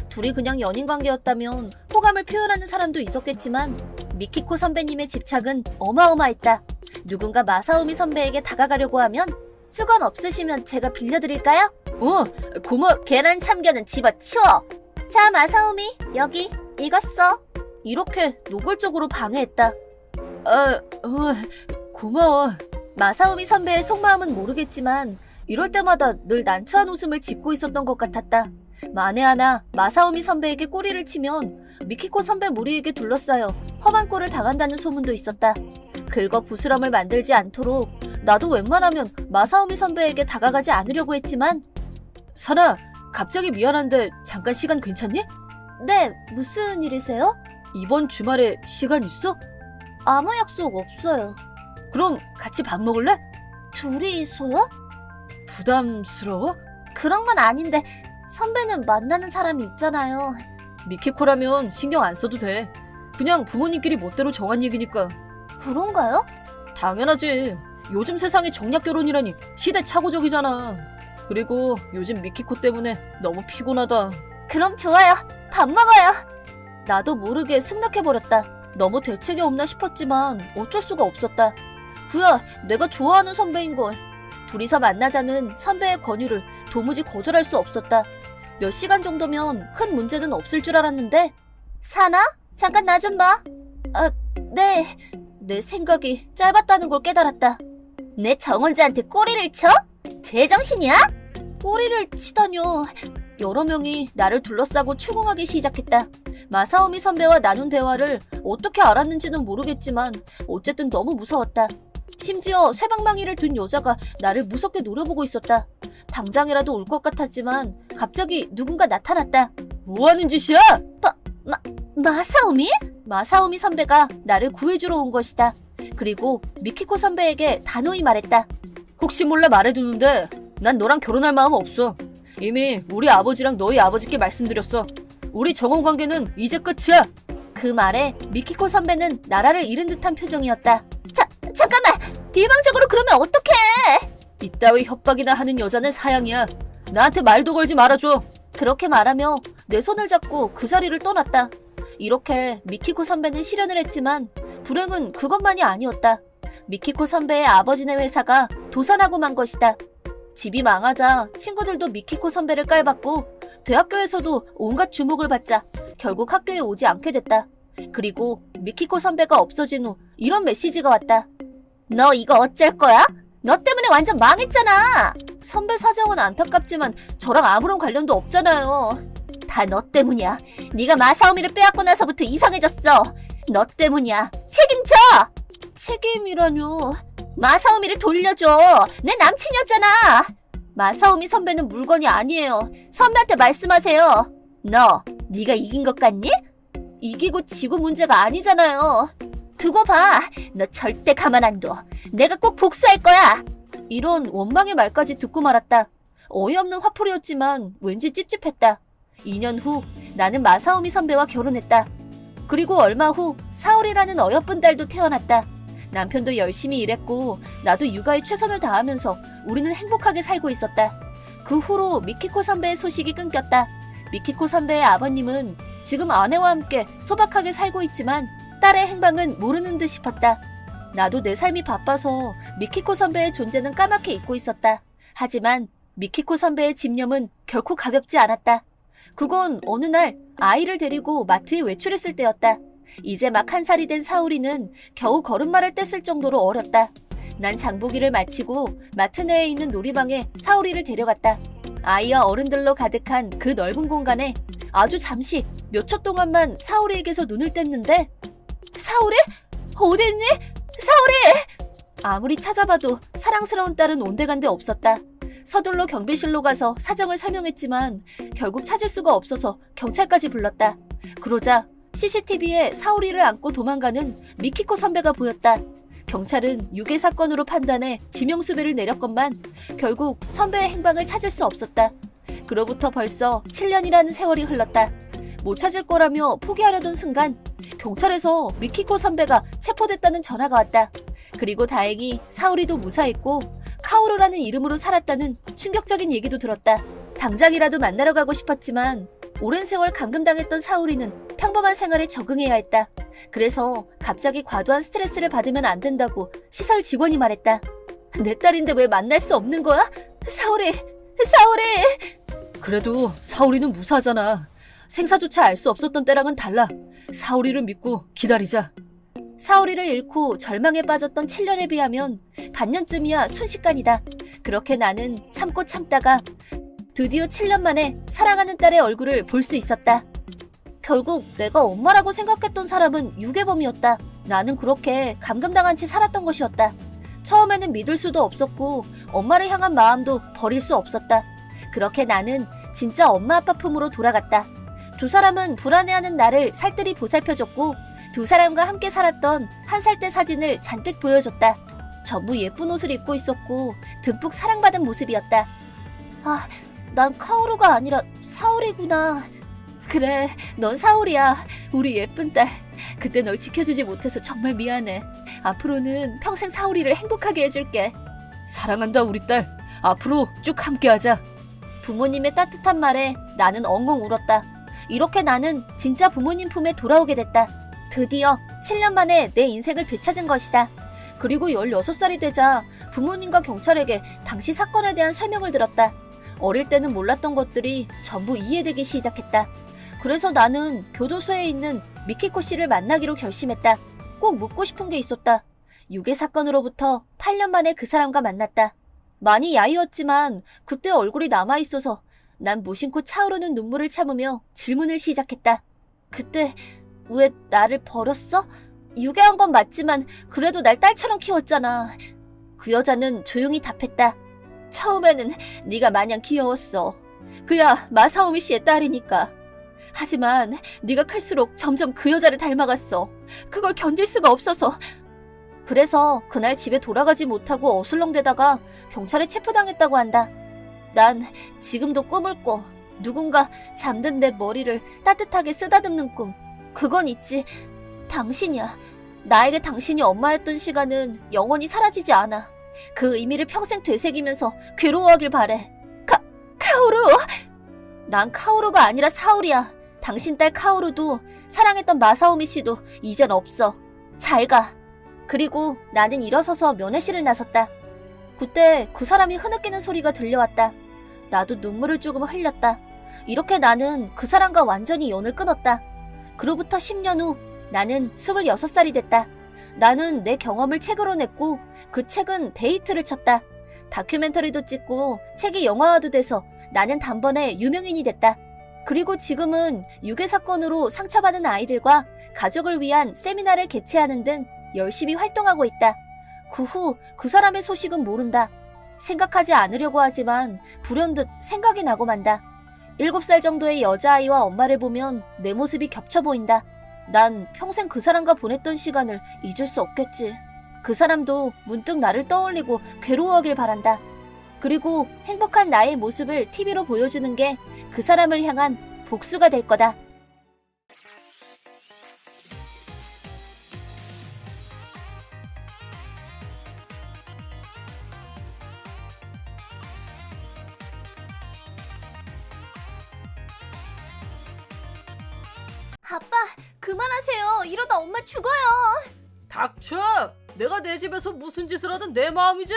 둘이 그냥 연인 관계였다면 호감을 표현하는 사람도 있었겠지만 미키코 선배님의 집착은 어마어마했다. 누군가 마사오미 선배에게 다가가려고 하면 수건 없으시면 제가 빌려드릴까요? 고마. 계란 참견은 집어치워. 자, 마사오미, 여기 이거 써. 이렇게 노골적으로 방해했다. 고마워. 마사오미 선배의 속마음은 모르겠지만 이럴 때마다 늘 난처한 웃음을 짓고 있었던 것 같았다. 만에 하나 마사오미 선배에게 꼬리를 치면 미키코 선배 무리에게 둘러싸여 험한 꼴을 당한다는 소문도 있었다. 긁어 부스럼을 만들지 않도록 나도 웬만하면 마사오미 선배에게 다가가지 않으려고 했지만. 사나, 갑자기 미안한데 잠깐 시간 괜찮니? 네, 무슨 일이세요? 이번 주말에 시간 있어? 아무 약속 없어요. 그럼 같이 밥 먹을래? 둘이서요? 부담스러워? 그런 건 아닌데 선배는 만나는 사람이 있잖아요. 미키코라면 신경 안 써도 돼. 그냥 부모님끼리 멋대로 정한 얘기니까. 그런가요? 당연하지. 요즘 세상에 정략 결혼이라니 시대착오적이잖아. 그리고 요즘 미키코 때문에 너무 피곤하다. 그럼 좋아요. 밥 먹어요. 나도 모르게 승낙해버렸다. 너무 대책이 없나 싶었지만 어쩔 수가 없었다. 그야 내가 좋아하는 선배인걸. 둘이서 만나자는 선배의 권유를 도무지 거절할 수 없었다. 몇 시간 정도면 큰 문제는 없을 줄 알았는데. 사나? 잠깐 나 좀 봐. 네. 내 생각이 짧았다는 걸 깨달았다. 내 정혼자한테 꼬리를 쳐? 제정신이야? 꼬리를 치다뇨. 여러 명이 나를 둘러싸고 추궁하기 시작했다. 마사오미 선배와 나눈 대화를 어떻게 알았는지는 모르겠지만 어쨌든 너무 무서웠다. 심지어 쇠방망이를 든 여자가 나를 무섭게 노려보고 있었다. 당장이라도 올 것 같았지만 갑자기 누군가 나타났다. 뭐하는 짓이야? 마사오미? 마사오미 선배가 나를 구해주러 온 것이다. 그리고 미키코 선배에게 단호히 말했다. 혹시 몰라 말해두는데 난 너랑 결혼할 마음 없어. 이미 우리 아버지랑 너희 아버지께 말씀드렸어. 우리 정혼 관계는 이제 끝이야. 그 말에 미키코 선배는 나라를 잃은 듯한 표정이었다. 잠깐만! 일방적으로 그러면 어떡해! 이따위 협박이나 하는 여자는 사양이야. 나한테 말도 걸지 말아줘. 그렇게 말하며 내 손을 잡고 그 자리를 떠났다. 이렇게 미키코 선배는 실현을 했지만 불행은 그것만이 아니었다. 미키코 선배의 아버지네 회사가 도산하고 만 것이다. 집이 망하자 친구들도 미키코 선배를 깔봤고 대학교에서도 온갖 주목을 받자 결국 학교에 오지 않게 됐다. 그리고 미키코 선배가 없어진 후 이런 메시지가 왔다. 너 이거 어쩔 거야? 너 때문에 완전 망했잖아. 선배 사정은 안타깝지만 저랑 아무런 관련도 없잖아요. 다 너 때문이야. 네가 마사오미를 빼앗고 나서부터 이상해졌어. 너 때문이야. 책임져! 책임이라뇨. 마사오미를 돌려줘. 내 남친이었잖아. 마사오미 선배는 물건이 아니에요. 선배한테 말씀하세요. 네가 이긴 것 같니? 이기고 지고 문제가 아니잖아요. 두고 봐. 너 절대 가만 안 둬. 내가 꼭 복수할 거야. 이런 원망의 말까지 듣고 말았다. 어이없는 화풀이였지만 왠지 찝찝했다. 2년 후 나는 마사오미 선배와 결혼했다. 그리고 얼마 후 사오리라는 어여쁜 딸도 태어났다. 남편도 열심히 일했고 나도 육아에 최선을 다하면서 우리는 행복하게 살고 있었다. 그 후로 미키코 선배의 소식이 끊겼다. 미키코 선배의 아버님은 지금 아내와 함께 소박하게 살고 있지만 딸의 행방은 모르는 듯 싶었다. 나도 내 삶이 바빠서 미키코 선배의 존재는 까맣게 잊고 있었다. 하지만 미키코 선배의 집념은 결코 가볍지 않았다. 그건 어느 날 아이를 데리고 마트에 외출했을 때였다. 이제 막 1살이 된 사오리는 겨우 걸음마를 뗐을 정도로 어렸다. 난 장보기를 마치고 마트 내에 있는 놀이방에 사오리를 데려갔다. 아이와 어른들로 가득한 그 넓은 공간에 아주 잠시 몇 초 동안만 사오리에게서 눈을 뗐는데 사오리? 어디 있니? 사오리! 아무리 찾아봐도 사랑스러운 딸은 온데간데 없었다. 서둘러 경비실로 가서 사정을 설명했지만 결국 찾을 수가 없어서 경찰까지 불렀다. 그러자 CCTV에 사오리를 안고 도망가는 미키코 선배가 보였다. 경찰은 유괴 사건으로 판단해 지명수배를 내렸건만 결국 선배의 행방을 찾을 수 없었다. 그로부터 벌써 7년이라는 세월이 흘렀다. 못 찾을 거라며 포기하려던 순간 경찰에서 미키코 선배가 체포됐다는 전화가 왔다. 그리고 다행히 사오리도 무사했고 카오루라는 이름으로 살았다는 충격적인 얘기도 들었다. 당장이라도 만나러 가고 싶었지만 오랜 세월 감금당했던 사오리는 평범한 생활에 적응해야 했다. 그래서 갑자기 과도한 스트레스를 받으면 안 된다고 시설 직원이 말했다. 내 딸인데 왜 만날 수 없는 거야? 사오리! 사오리! 그래도 사오리는 무사하잖아. 생사조차 알 수 없었던 때랑은 달라. 사오리를 믿고 기다리자. 사오리를 잃고 절망에 빠졌던 7년에 비하면 반년쯤이야 순식간이다. 그렇게 나는 참고 참다가 드디어 7년 만에 사랑하는 딸의 얼굴을 볼 수 있었다. 결국 내가 엄마라고 생각했던 사람은 유괴범이었다. 나는 그렇게 감금당한 채 살았던 것이었다. 처음에는 믿을 수도 없었고 엄마를 향한 마음도 버릴 수 없었다. 그렇게 나는 진짜 엄마 아빠 품으로 돌아갔다. 두 사람은 불안해하는 나를 살뜰히 보살펴줬고 두 사람과 함께 살았던 1살 때 사진을 잔뜩 보여줬다. 전부 예쁜 옷을 입고 있었고 듬뿍 사랑받은 모습이었다. 아, 난 카오루가 아니라 사오리구나. 그래, 넌 사오리야. 우리 예쁜 딸. 그때 널 지켜주지 못해서 정말 미안해. 앞으로는 평생 사오리를 행복하게 해줄게. 사랑한다 우리 딸. 앞으로 쭉 함께하자. 부모님의 따뜻한 말에 나는 엉엉 울었다. 이렇게 나는 진짜 부모님 품에 돌아오게 됐다. 드디어 7년 만에 내 인생을 되찾은 것이다. 그리고 16살이 되자 부모님과 경찰에게 당시 사건에 대한 설명을 들었다. 어릴 때는 몰랐던 것들이 전부 이해되기 시작했다. 그래서 나는 교도소에 있는 미키코 씨를 만나기로 결심했다. 꼭 묻고 싶은 게 있었다. 유괴 사건으로부터 8년 만에 그 사람과 만났다. 많이 야위었지만 그때 얼굴이 남아있어서 난 무심코 차오르는 눈물을 참으며 질문을 시작했다. 그때 왜 나를 버렸어? 유괴한 건 맞지만 그래도 날 딸처럼 키웠잖아. 그 여자는 조용히 답했다. 처음에는 네가 마냥 귀여웠어. 그야 마사오미 씨의 딸이니까. 하지만 네가 클수록 점점 그 여자를 닮아갔어. 그걸 견딜 수가 없어서. 그래서 그날 집에 돌아가지 못하고 어슬렁대다가 경찰에 체포당했다고 한다. 난 지금도 꿈을 꿔. 누군가 잠든 내 머리를 따뜻하게 쓰다듬는 꿈. 그건 있지. 당신이야. 나에게 당신이 엄마였던 시간은 영원히 사라지지 않아. 그 의미를 평생 되새기면서 괴로워하길 바래. 카오루! 난 카오루가 아니라 사오리야. 당신 딸 카오루도 사랑했던 마사오미 씨도 이젠 없어. 잘 가. 그리고 나는 일어서서 면회실을 나섰다. 그때 그 사람이 흐느끼는 소리가 들려왔다. 나도 눈물을 조금 흘렸다. 이렇게 나는 그 사람과 완전히 연을 끊었다. 그로부터 10년 후 나는 26살이 됐다. 나는 내 경험을 책으로 냈고 그 책은 데이트를 쳤다. 다큐멘터리도 찍고 책이 영화화도 돼서 나는 단번에 유명인이 됐다. 그리고 지금은 유괴 사건으로 상처받은 아이들과 가족을 위한 세미나를 개최하는 등 열심히 활동하고 있다. 그 후 그 사람의 소식은 모른다. 생각하지 않으려고 하지만 불현듯 생각이 나고 만다. 7살 정도의 여자아이와 엄마를 보면 내 모습이 겹쳐 보인다. 난 평생 그 사람과 보냈던 시간을 잊을 수 없겠지. 그 사람도 문득 나를 떠올리고 괴로워하길 바란다. 그리고 행복한 나의 모습을 TV로 보여주는 게 그 사람을 향한 복수가 될 거다. 아빠, 그만하세요. 이러다 엄마 죽어요. 닥쳐! 내가 내 집에서 무슨 짓을 하든 내 마음이지?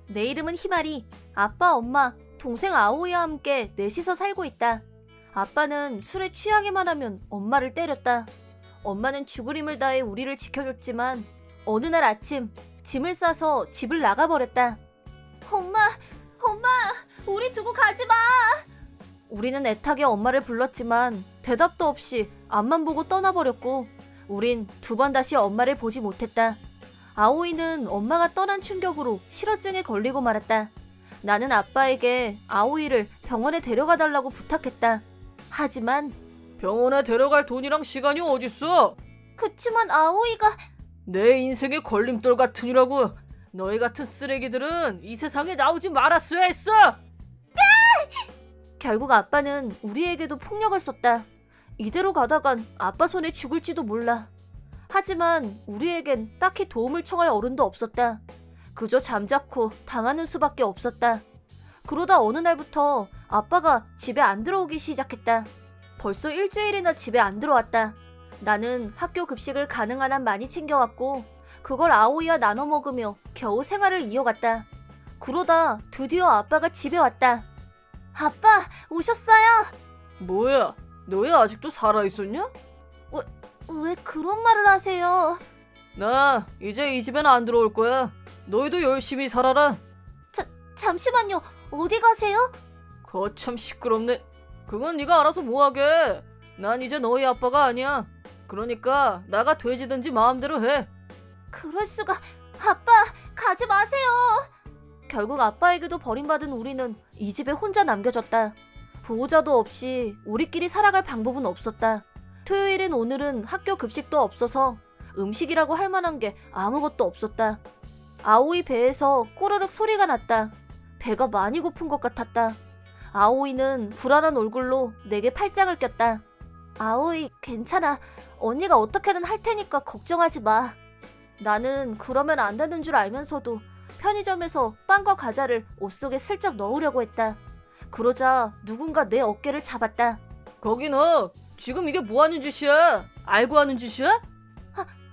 내 이름은 히마리. 아빠, 엄마, 동생 아오이와 함께 넷이서 살고 있다. 아빠는 술에 취하기만 하면 엄마를 때렸다. 엄마는 죽을 힘을 다해 우리를 지켜줬지만 어느 날 아침 짐을 싸서 집을 나가버렸다. 엄마, 우리 두고 가지 마. 우리는 애타게 엄마를 불렀지만 대답도 없이 앞만 보고 떠나버렸고 우린 두 번 다시 엄마를 보지 못했다. 아오이는 엄마가 떠난 충격으로 실어증에 걸리고 말았다. 나는 아빠에게 아오이를 병원에 데려가 달라고 부탁했다. 하지만 병원에 데려갈 돈이랑 시간이 어딨어? 그치만 아오이가 내 인생의 걸림돌 같으니라고. 너희 같은 쓰레기들은 이 세상에 나오지 말았어야 했어. 결국 아빠는 우리에게도 폭력을 썼다. 이대로 가다간 아빠 손에 죽을지도 몰라. 하지만 우리에겐 딱히 도움을 청할 어른도 없었다. 그저 잠자코 당하는 수밖에 없었다. 그러다 어느 날부터 아빠가 집에 안 들어오기 시작했다. 벌써 일주일이나 집에 안 들어왔다. 나는 학교 급식을 가능한 한 많이 챙겨왔고 그걸 아오이와 나눠 먹으며 겨우 생활을 이어갔다. 그러다 드디어 아빠가 집에 왔다. 아빠, 오셨어요? 뭐야? 너희 아직도 살아있었냐? 왜 그런 말을 하세요? 나 이제 이 집엔 안 들어올 거야. 너희도 열심히 살아라. 잠시만요. 어디 가세요? 거참 시끄럽네. 그건 네가 알아서 뭐하게. 난 이제 너희 아빠가 아니야. 그러니까 나가 돼지든지 마음대로 해. 그럴 수가. 아빠, 가지 마세요. 결국 아빠에게도 버림받은 우리는 이 집에 혼자 남겨졌다. 보호자도 없이 우리끼리 살아갈 방법은 없었다. 토요일인 오늘은 학교 급식도 없어서 음식이라고 할 만한 게 아무것도 없었다. 아오이 배에서 꼬르륵 소리가 났다. 배가 많이 고픈 것 같았다. 아오이는 불안한 얼굴로 내게 팔짱을 꼈다. 아오이, 괜찮아. 언니가 어떻게든 할 테니까 걱정하지 마. 나는 그러면 안 되는 줄 알면서도 편의점에서 빵과 과자를 옷 속에 슬쩍 넣으려고 했다. 그러자 누군가 내 어깨를 잡았다. 거기 너 지금 이게 뭐 하는 짓이야? 알고 하는 짓이야?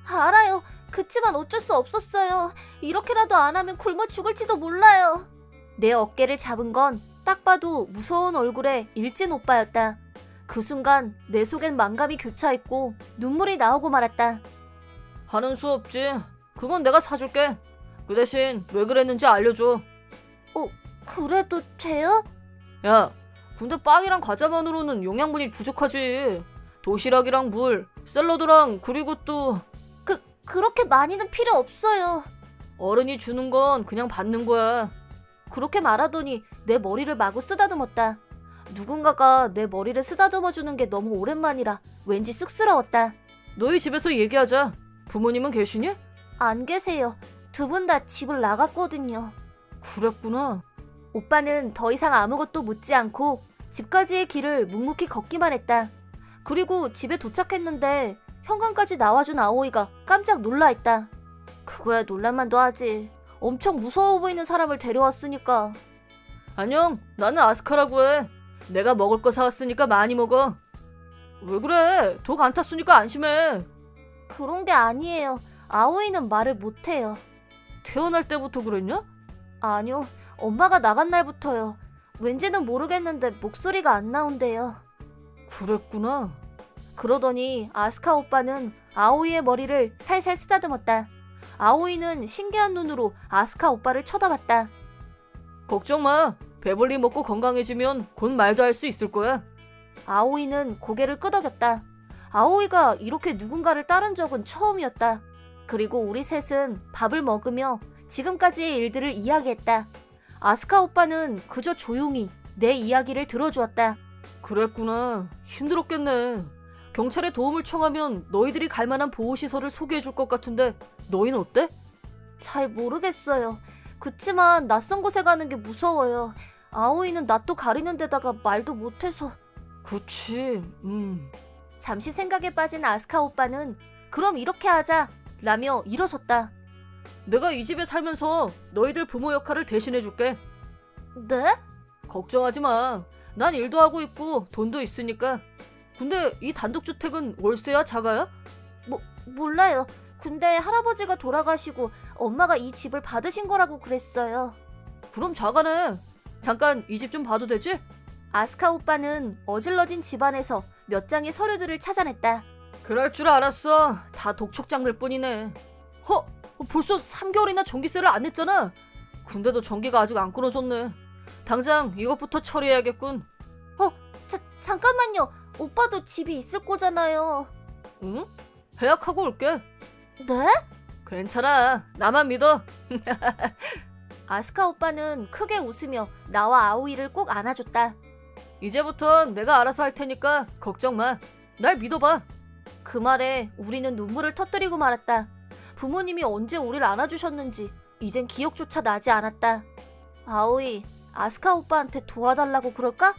알아요. 그치만 어쩔 수 없었어요. 이렇게라도 안 하면 굶어 죽을지도 몰라요. 내 어깨를 잡은 건 딱 봐도 무서운 얼굴의 일진 오빠였다. 그 순간 내 속엔 만감이 교차했고 눈물이 나오고 말았다. 하는 수 없지. 그건 내가 사줄게. 그 대신 왜 그랬는지 알려줘. 그래도 돼요? 야, 근데 빵이랑 과자만으로는 영양분이 부족하지. 도시락이랑 물, 샐러드랑 그리고 또 그렇게 많이는 필요 없어요. 어른이 주는 건 그냥 받는 거야. 그렇게 말하더니 내 머리를 마구 쓰다듬었다. 누군가가 내 머리를 쓰다듬어 주는 게 너무 오랜만이라 왠지 쑥스러웠다. 너희 집에서 얘기하자. 부모님은 계시니? 안 계세요. 두 분 다 집을 나갔거든요. 그랬구나. 오빠는 더 이상 아무것도 묻지 않고 집까지의 길을 묵묵히 걷기만 했다. 그리고 집에 도착했는데 현관까지 나와준 아오이가 깜짝 놀라했다. 그거야 놀랄만도 하지. 엄청 무서워 보이는 사람을 데려왔으니까. 안녕, 나는 아스카라고 해. 내가 먹을 거 사왔으니까 많이 먹어. 왜 그래? 독 안 탔으니까 안심해. 그런 게 아니에요. 아오이는 말을 못해요. 태어날 때부터 그랬냐? 아니요. 엄마가 나간 날부터요. 왠지는 모르겠는데 목소리가 안 나온대요. 그랬구나. 그러더니 아스카 오빠는 아오이의 머리를 살살 쓰다듬었다. 아오이는 신기한 눈으로 아스카 오빠를 쳐다봤다. 걱정 마. 배불리 먹고 건강해지면 곧 말도 할 수 있을 거야. 아오이는 고개를 끄덕였다. 아오이가 이렇게 누군가를 따른 적은 처음이었다. 그리고 우리 셋은 밥을 먹으며 지금까지의 일들을 이야기했다. 아스카 오빠는 그저 조용히 내 이야기를 들어주었다. 그랬구나. 힘들었겠네. 경찰에 도움을 청하면 너희들이 갈 만한 보호시설을 소개해 줄 것 같은데 너희는 어때? 잘 모르겠어요. 그치만 낯선 곳에 가는 게 무서워요. 아오이는 낯도 가리는 데다가 말도 못해서. 그치. 잠시 생각에 빠진 아스카 오빠는 그럼 이렇게 하자 라며 일어섰다. 내가 이 집에 살면서 너희들 부모 역할을 대신해 줄게. 네? 걱정하지 마. 난 일도 하고 있고 돈도 있으니까. 근데 이 단독주택은 월세야 자가야? 몰라요. 근데 할아버지가 돌아가시고 엄마가 이 집을 받으신 거라고 그랬어요. 그럼 자가네. 잠깐 이 집 좀 봐도 되지? 아스카 오빠는 어질러진 집안에서 몇 장의 서류들을 찾아냈다. 그럴 줄 알았어. 다 독촉장들 뿐이네. 벌써 3개월이나 전기세를 안 냈잖아. 근데도 전기가 아직 안 끊어졌네. 당장 이것부터 처리해야겠군. 잠깐만요. 오빠도 집이 있을 거잖아요. 응? 해약하고 올게. 네? 괜찮아. 나만 믿어. 아스카 오빠는 크게 웃으며 나와 아오이를 꼭 안아줬다. 이제부턴 내가 알아서 할 테니까 걱정 마. 날 믿어봐. 그 말에 우리는 눈물을 터뜨리고 말았다. 부모님이 언제 우리를 안아주셨는지 이젠 기억조차 나지 않았다. 아오이, 아스카 오빠한테 도와달라고 그럴까?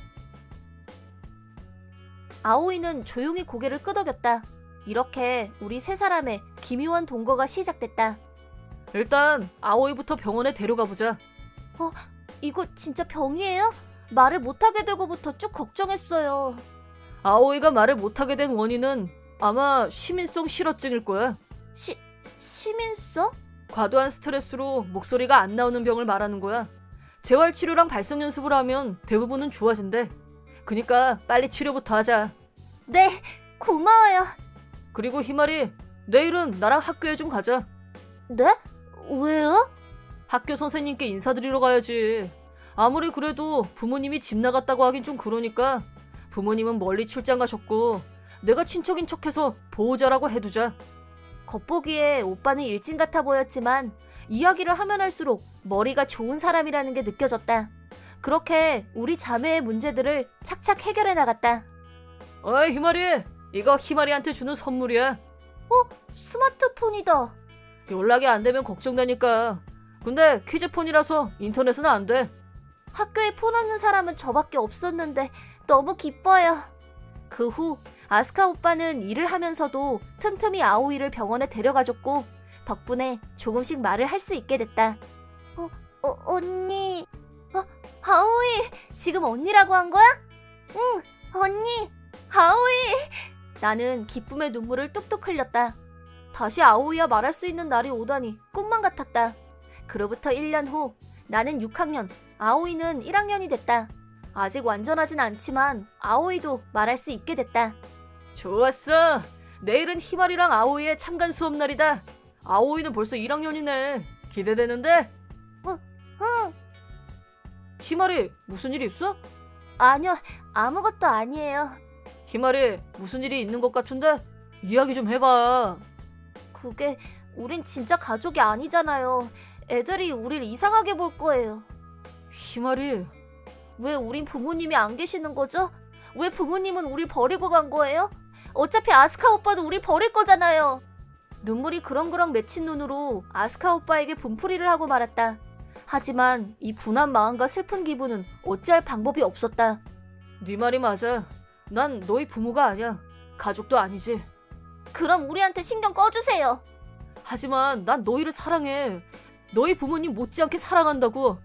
아오이는 조용히 고개를 끄덕였다. 이렇게 우리 세 사람의 기묘한 동거가 시작됐다. 일단 아오이부터 병원에 데려가 보자. 이거 진짜 병이에요? 말을 못하게 되고부터 쭉 걱정했어요. 아오이가 말을 못하게 된 원인은 아마 시민성 실어증일 거야. 시민성? 과도한 스트레스로 목소리가 안 나오는 병을 말하는 거야. 재활치료랑 발성 연습을 하면 대부분은 좋아진대. 그니까 빨리 치료부터 하자. 네, 고마워요. 그리고 희말이 내일은 나랑 학교에 좀 가자. 네? 왜요? 학교 선생님께 인사드리러 가야지. 아무리 그래도 부모님이 집 나갔다고 하긴 좀 그러니까 부모님은 멀리 출장 가셨고 내가 친척인 척해서 보호자라고 해두자. 겉보기에 오빠는 일진 같아 보였지만 이야기를 하면 할수록 머리가 좋은 사람이라는 게 느껴졌다. 그렇게 우리 자매의 문제들을 착착 해결해 나갔다. 어이 희말이, 이거 희말이한테 주는 선물이야. 스마트폰이다. 연락이 안 되면 걱정되니까. 근데 퀴즈폰이라서 인터넷은 안 돼. 학교에 폰 없는 사람은 저밖에 없었는데 너무 기뻐요. 그 후 아스카 오빠는 일을 하면서도 틈틈이 아오이를 병원에 데려가줬고 덕분에 조금씩 말을 할 수 있게 됐다. 언니. 아오이, 지금 언니라고 한 거야? 응, 언니. 아오이. 나는 기쁨의 눈물을 뚝뚝 흘렸다. 다시 아오이와 말할 수 있는 날이 오다니 꿈만 같았다. 그로부터 1년 후 나는 6학년, 아오이는 1학년이 됐다. 아직 완전하진 않지만 아오이도 말할 수 있게 됐다. 좋았어. 내일은 희말이랑 아오이의 참관 수업 날이다. 아오이는 벌써 1학년이네. 기대되는데? 응. 희말이 무슨 일 있어? 아니요, 아무것도 아니에요. 희말이 무슨 일이 있는 것 같은데? 이야기 좀 해봐. 그게 우린 진짜 가족이 아니잖아요. 애들이 우릴 이상하게 볼 거예요. 희말이, 왜 우린 부모님이 안 계시는 거죠? 왜 부모님은 우리 버리고 간 거예요? 어차피 아스카 오빠도 우리 버릴 거잖아요. 눈물이 그렁그렁 맺힌 눈으로 아스카 오빠에게 분풀이를 하고 말았다. 하지만 이 분한 마음과 슬픈 기분은 어찌할 방법이 없었다. 네 말이 맞아. 난 너희 부모가 아니야. 가족도 아니지. 그럼 우리한테 신경 꺼주세요. 하지만 난 너희를 사랑해. 너희 부모님 못지않게 사랑한다고.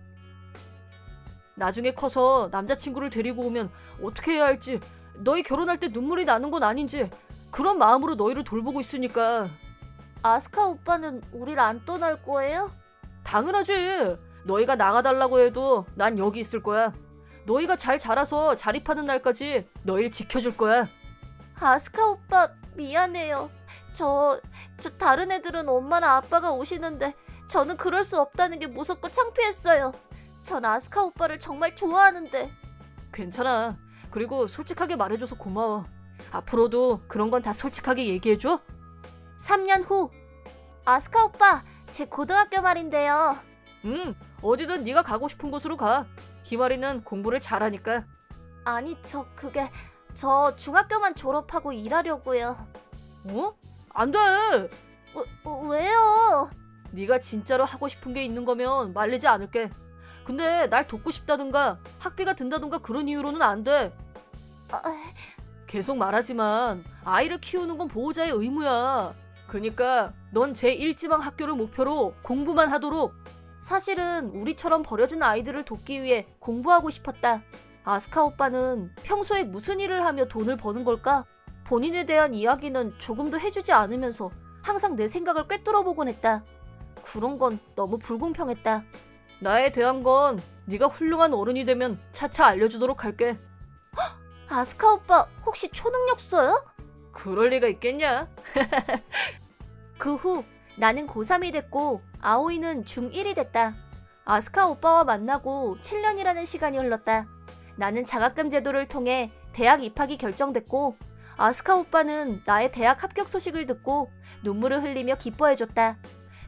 나중에 커서 남자친구를 데리고 오면 어떻게 해야 할지, 너희 결혼할 때 눈물이 나는 건 아닌지 그런 마음으로 너희를 돌보고 있으니까. 아스카 오빠는 우리를 안 떠날 거예요? 당연하지. 너희가 나가달라고 해도 난 여기 있을 거야. 너희가 잘 자라서 자립하는 날까지 너희를 지켜줄 거야. 아스카 오빠 미안해요. 저 다른 애들은 엄마나 아빠가 오시는데 저는 그럴 수 없다는 게 무섭고 창피했어요. 전 아스카 오빠를 정말 좋아하는데. 괜찮아. 그리고 솔직하게 말해줘서 고마워. 앞으로도 그런 건 다 솔직하게 얘기해줘. 3년 후. 아스카 오빠, 제 고등학교 말인데요. 어디든 네가 가고 싶은 곳으로 가. 희말이는 공부를 잘하니까. 아니, 저 중학교만 졸업하고 일하려고요. 어? 안 돼. 왜요? 네가 진짜로 하고 싶은 게 있는 거면 말리지 않을게. 근데 날 돕고 싶다든가 학비가 든다든가 그런 이유로는 안 돼. 계속 말하지만 아이를 키우는 건 보호자의 의무야. 그니까 넌 제1지방 학교를 목표로 공부만 하도록. 사실은 우리처럼 버려진 아이들을 돕기 위해 공부하고 싶었다. 아스카 오빠는 평소에 무슨 일을 하며 돈을 버는 걸까? 본인에 대한 이야기는 조금도 해주지 않으면서 항상 내 생각을 꿰뚫어보곤 했다. 그런 건 너무 불공평했다. 나에 대한 건 네가 훌륭한 어른이 되면 차차 알려주도록 할게. 아스카 오빠 혹시 초능력 써요? 그럴 리가 있겠냐? 그 후 나는 고3이 됐고 아오이는 중1이 됐다. 아스카 오빠와 만나고 7년이라는 시간이 흘렀다. 나는 장학금 제도를 통해 대학 입학이 결정됐고 아스카 오빠는 나의 대학 합격 소식을 듣고 눈물을 흘리며 기뻐해줬다.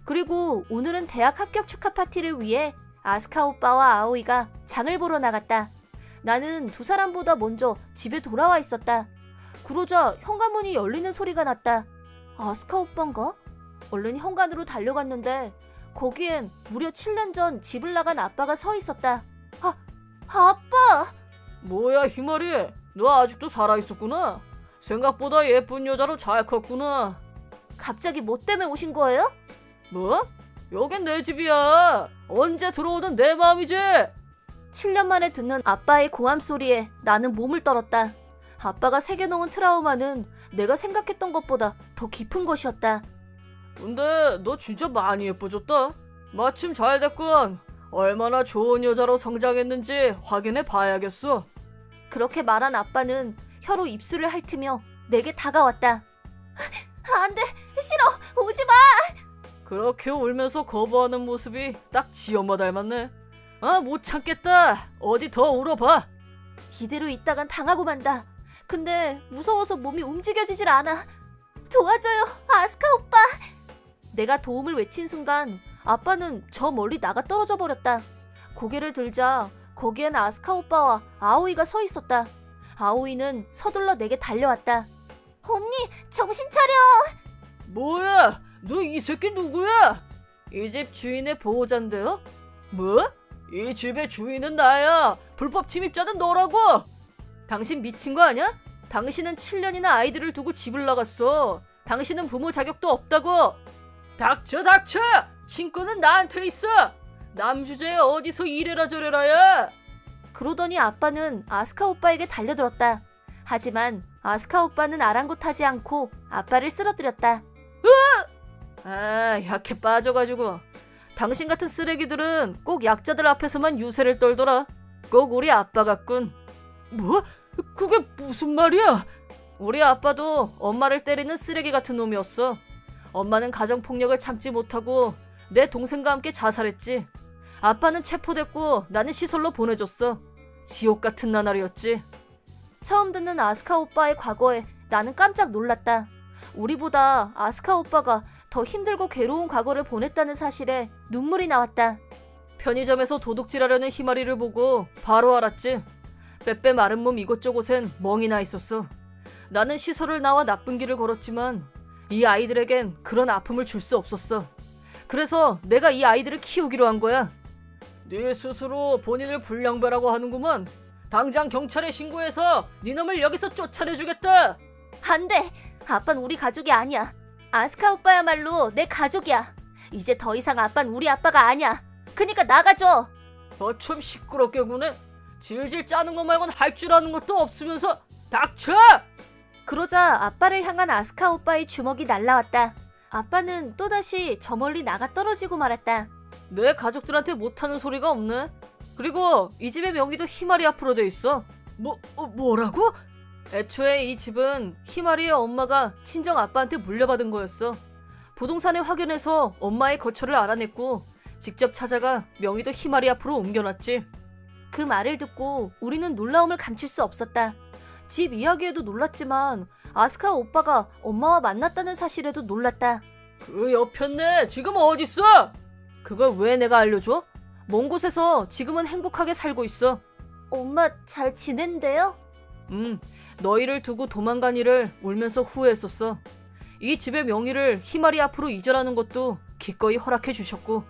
그리고 오늘은 대학 합격 축하 파티를 위해 아스카 오빠와 아오이가 장을 보러 나갔다. 나는 두 사람보다 먼저 집에 돌아와 있었다. 그러자 현관문이 열리는 소리가 났다. 아스카 오빠인가? 얼른 현관으로 달려갔는데 거기엔 무려 7년 전 집을 나간 아빠가 서 있었다. 아빠! 뭐야 희마리, 너 아직도 살아있었구나. 생각보다 예쁜 여자로 잘 컸구나. 갑자기 뭐 때문에 오신 거예요? 뭐? 여긴 내 집이야. 언제 들어오든 내 마음이지. 7년 만에 듣는 아빠의 고함 소리에 나는 몸을 떨었다. 아빠가 새겨놓은 트라우마는 내가 생각했던 것보다 더 깊은 것이었다. 근데 너 진짜 많이 예뻐졌다. 마침 잘 됐군. 얼마나 좋은 여자로 성장했는지 확인해 봐야겠어. 그렇게 말한 아빠는 혀로 입술을 핥으며 내게 다가왔다. 안 돼! 싫어! 오지 마! 그렇게 울면서 거부하는 모습이 딱 지 엄마 닮았네. 아, 못 참겠다. 어디 더 울어봐. 이대로 있다간 당하고 만다. 근데 무서워서 몸이 움직여지질 않아. 도와줘요, 아스카 오빠! 내가 도움을 외친 순간 아빠는 저 멀리 나가 떨어져 버렸다. 고개를 들자 거기엔 아스카 오빠와 아오이가 서 있었다. 아오이는 서둘러 내게 달려왔다. 언니, 정신 차려! 뭐야? 너 이 새끼 누구야? 이 집 주인의 보호자인데요? 뭐? 이 집의 주인은 나야. 불법 침입자는 너라고. 당신 미친 거 아니야? 당신은 7년이나 아이들을 두고 집을 나갔어. 당신은 부모 자격도 없다고. 닥쳐 닥쳐! 친구는 나한테 있어. 남 주제에 어디서 이래라 저래라야. 그러더니 아빠는 아스카 오빠에게 달려들었다. 하지만 아스카 오빠는 아랑곳하지 않고 아빠를 쓰러뜨렸다. 아, 약해 빠져가지고. 당신 같은 쓰레기들은 꼭 약자들 앞에서만 유세를 떨더라. 꼭 우리 아빠 같군. 뭐? 그게 무슨 말이야? 우리 아빠도 엄마를 때리는 쓰레기 같은 놈이었어. 엄마는 가정폭력을 참지 못하고 내 동생과 함께 자살했지. 아빠는 체포됐고 나는 시설로 보내줬어. 지옥 같은 나날이었지. 처음 듣는 아스카 오빠의 과거에 나는 깜짝 놀랐다. 우리보다 아스카 오빠가 더 힘들고 괴로운 과거를 보냈다는 사실에 눈물이 나왔다. 편의점에서 도둑질하려는 희마리를 보고 바로 알았지. 빼빼 마른 몸 이곳저곳엔 멍이 나 있었어. 나는 시설을 나와 나쁜 길을 걸었지만 이 아이들에겐 그런 아픔을 줄 수 없었어. 그래서 내가 이 아이들을 키우기로 한 거야. 네 스스로 본인을 불량배라고 하는구만. 당장 경찰에 신고해서 네 놈을 여기서 쫓아내주겠다. 안 돼! 아빠는 우리 가족이 아니야. 아스카 오빠야말로 내 가족이야. 이제 더 이상 아빠는 우리 아빠가 아니야. 그니까 나가줘! 좀 시끄럽게 구네. 질질 짜는 거 말곤 할 줄 아는 것도 없으면서 닥쳐! 그러자 아빠를 향한 아스카 오빠의 주먹이 날라왔다. 아빠는 또다시 저 멀리 나가 떨어지고 말았다. 내 가족들한테 못하는 소리가 없네. 그리고 이 집의 명의도 희마리 앞으로 돼 있어. 뭐라고? 애초에 이 집은 희마리의 엄마가 친정 아빠한테 물려받은 거였어. 부동산에 확인해서 엄마의 거처를 알아냈고 직접 찾아가 명의도 희마리 앞으로 옮겨놨지. 그 말을 듣고 우리는 놀라움을 감출 수 없었다. 집 이야기에도 놀랐지만 아스카 오빠가 엄마와 만났다는 사실에도 놀랐다. 그 여편네 지금 어딨어? 그걸 왜 내가 알려줘? 먼 곳에서 지금은 행복하게 살고 있어. 엄마 잘 지낸대요? 너희를 두고 도망간 일을 울면서 후회했었어. 이 집의 명의를 희마리 앞으로 이전하는 것도 기꺼이 허락해 주셨고.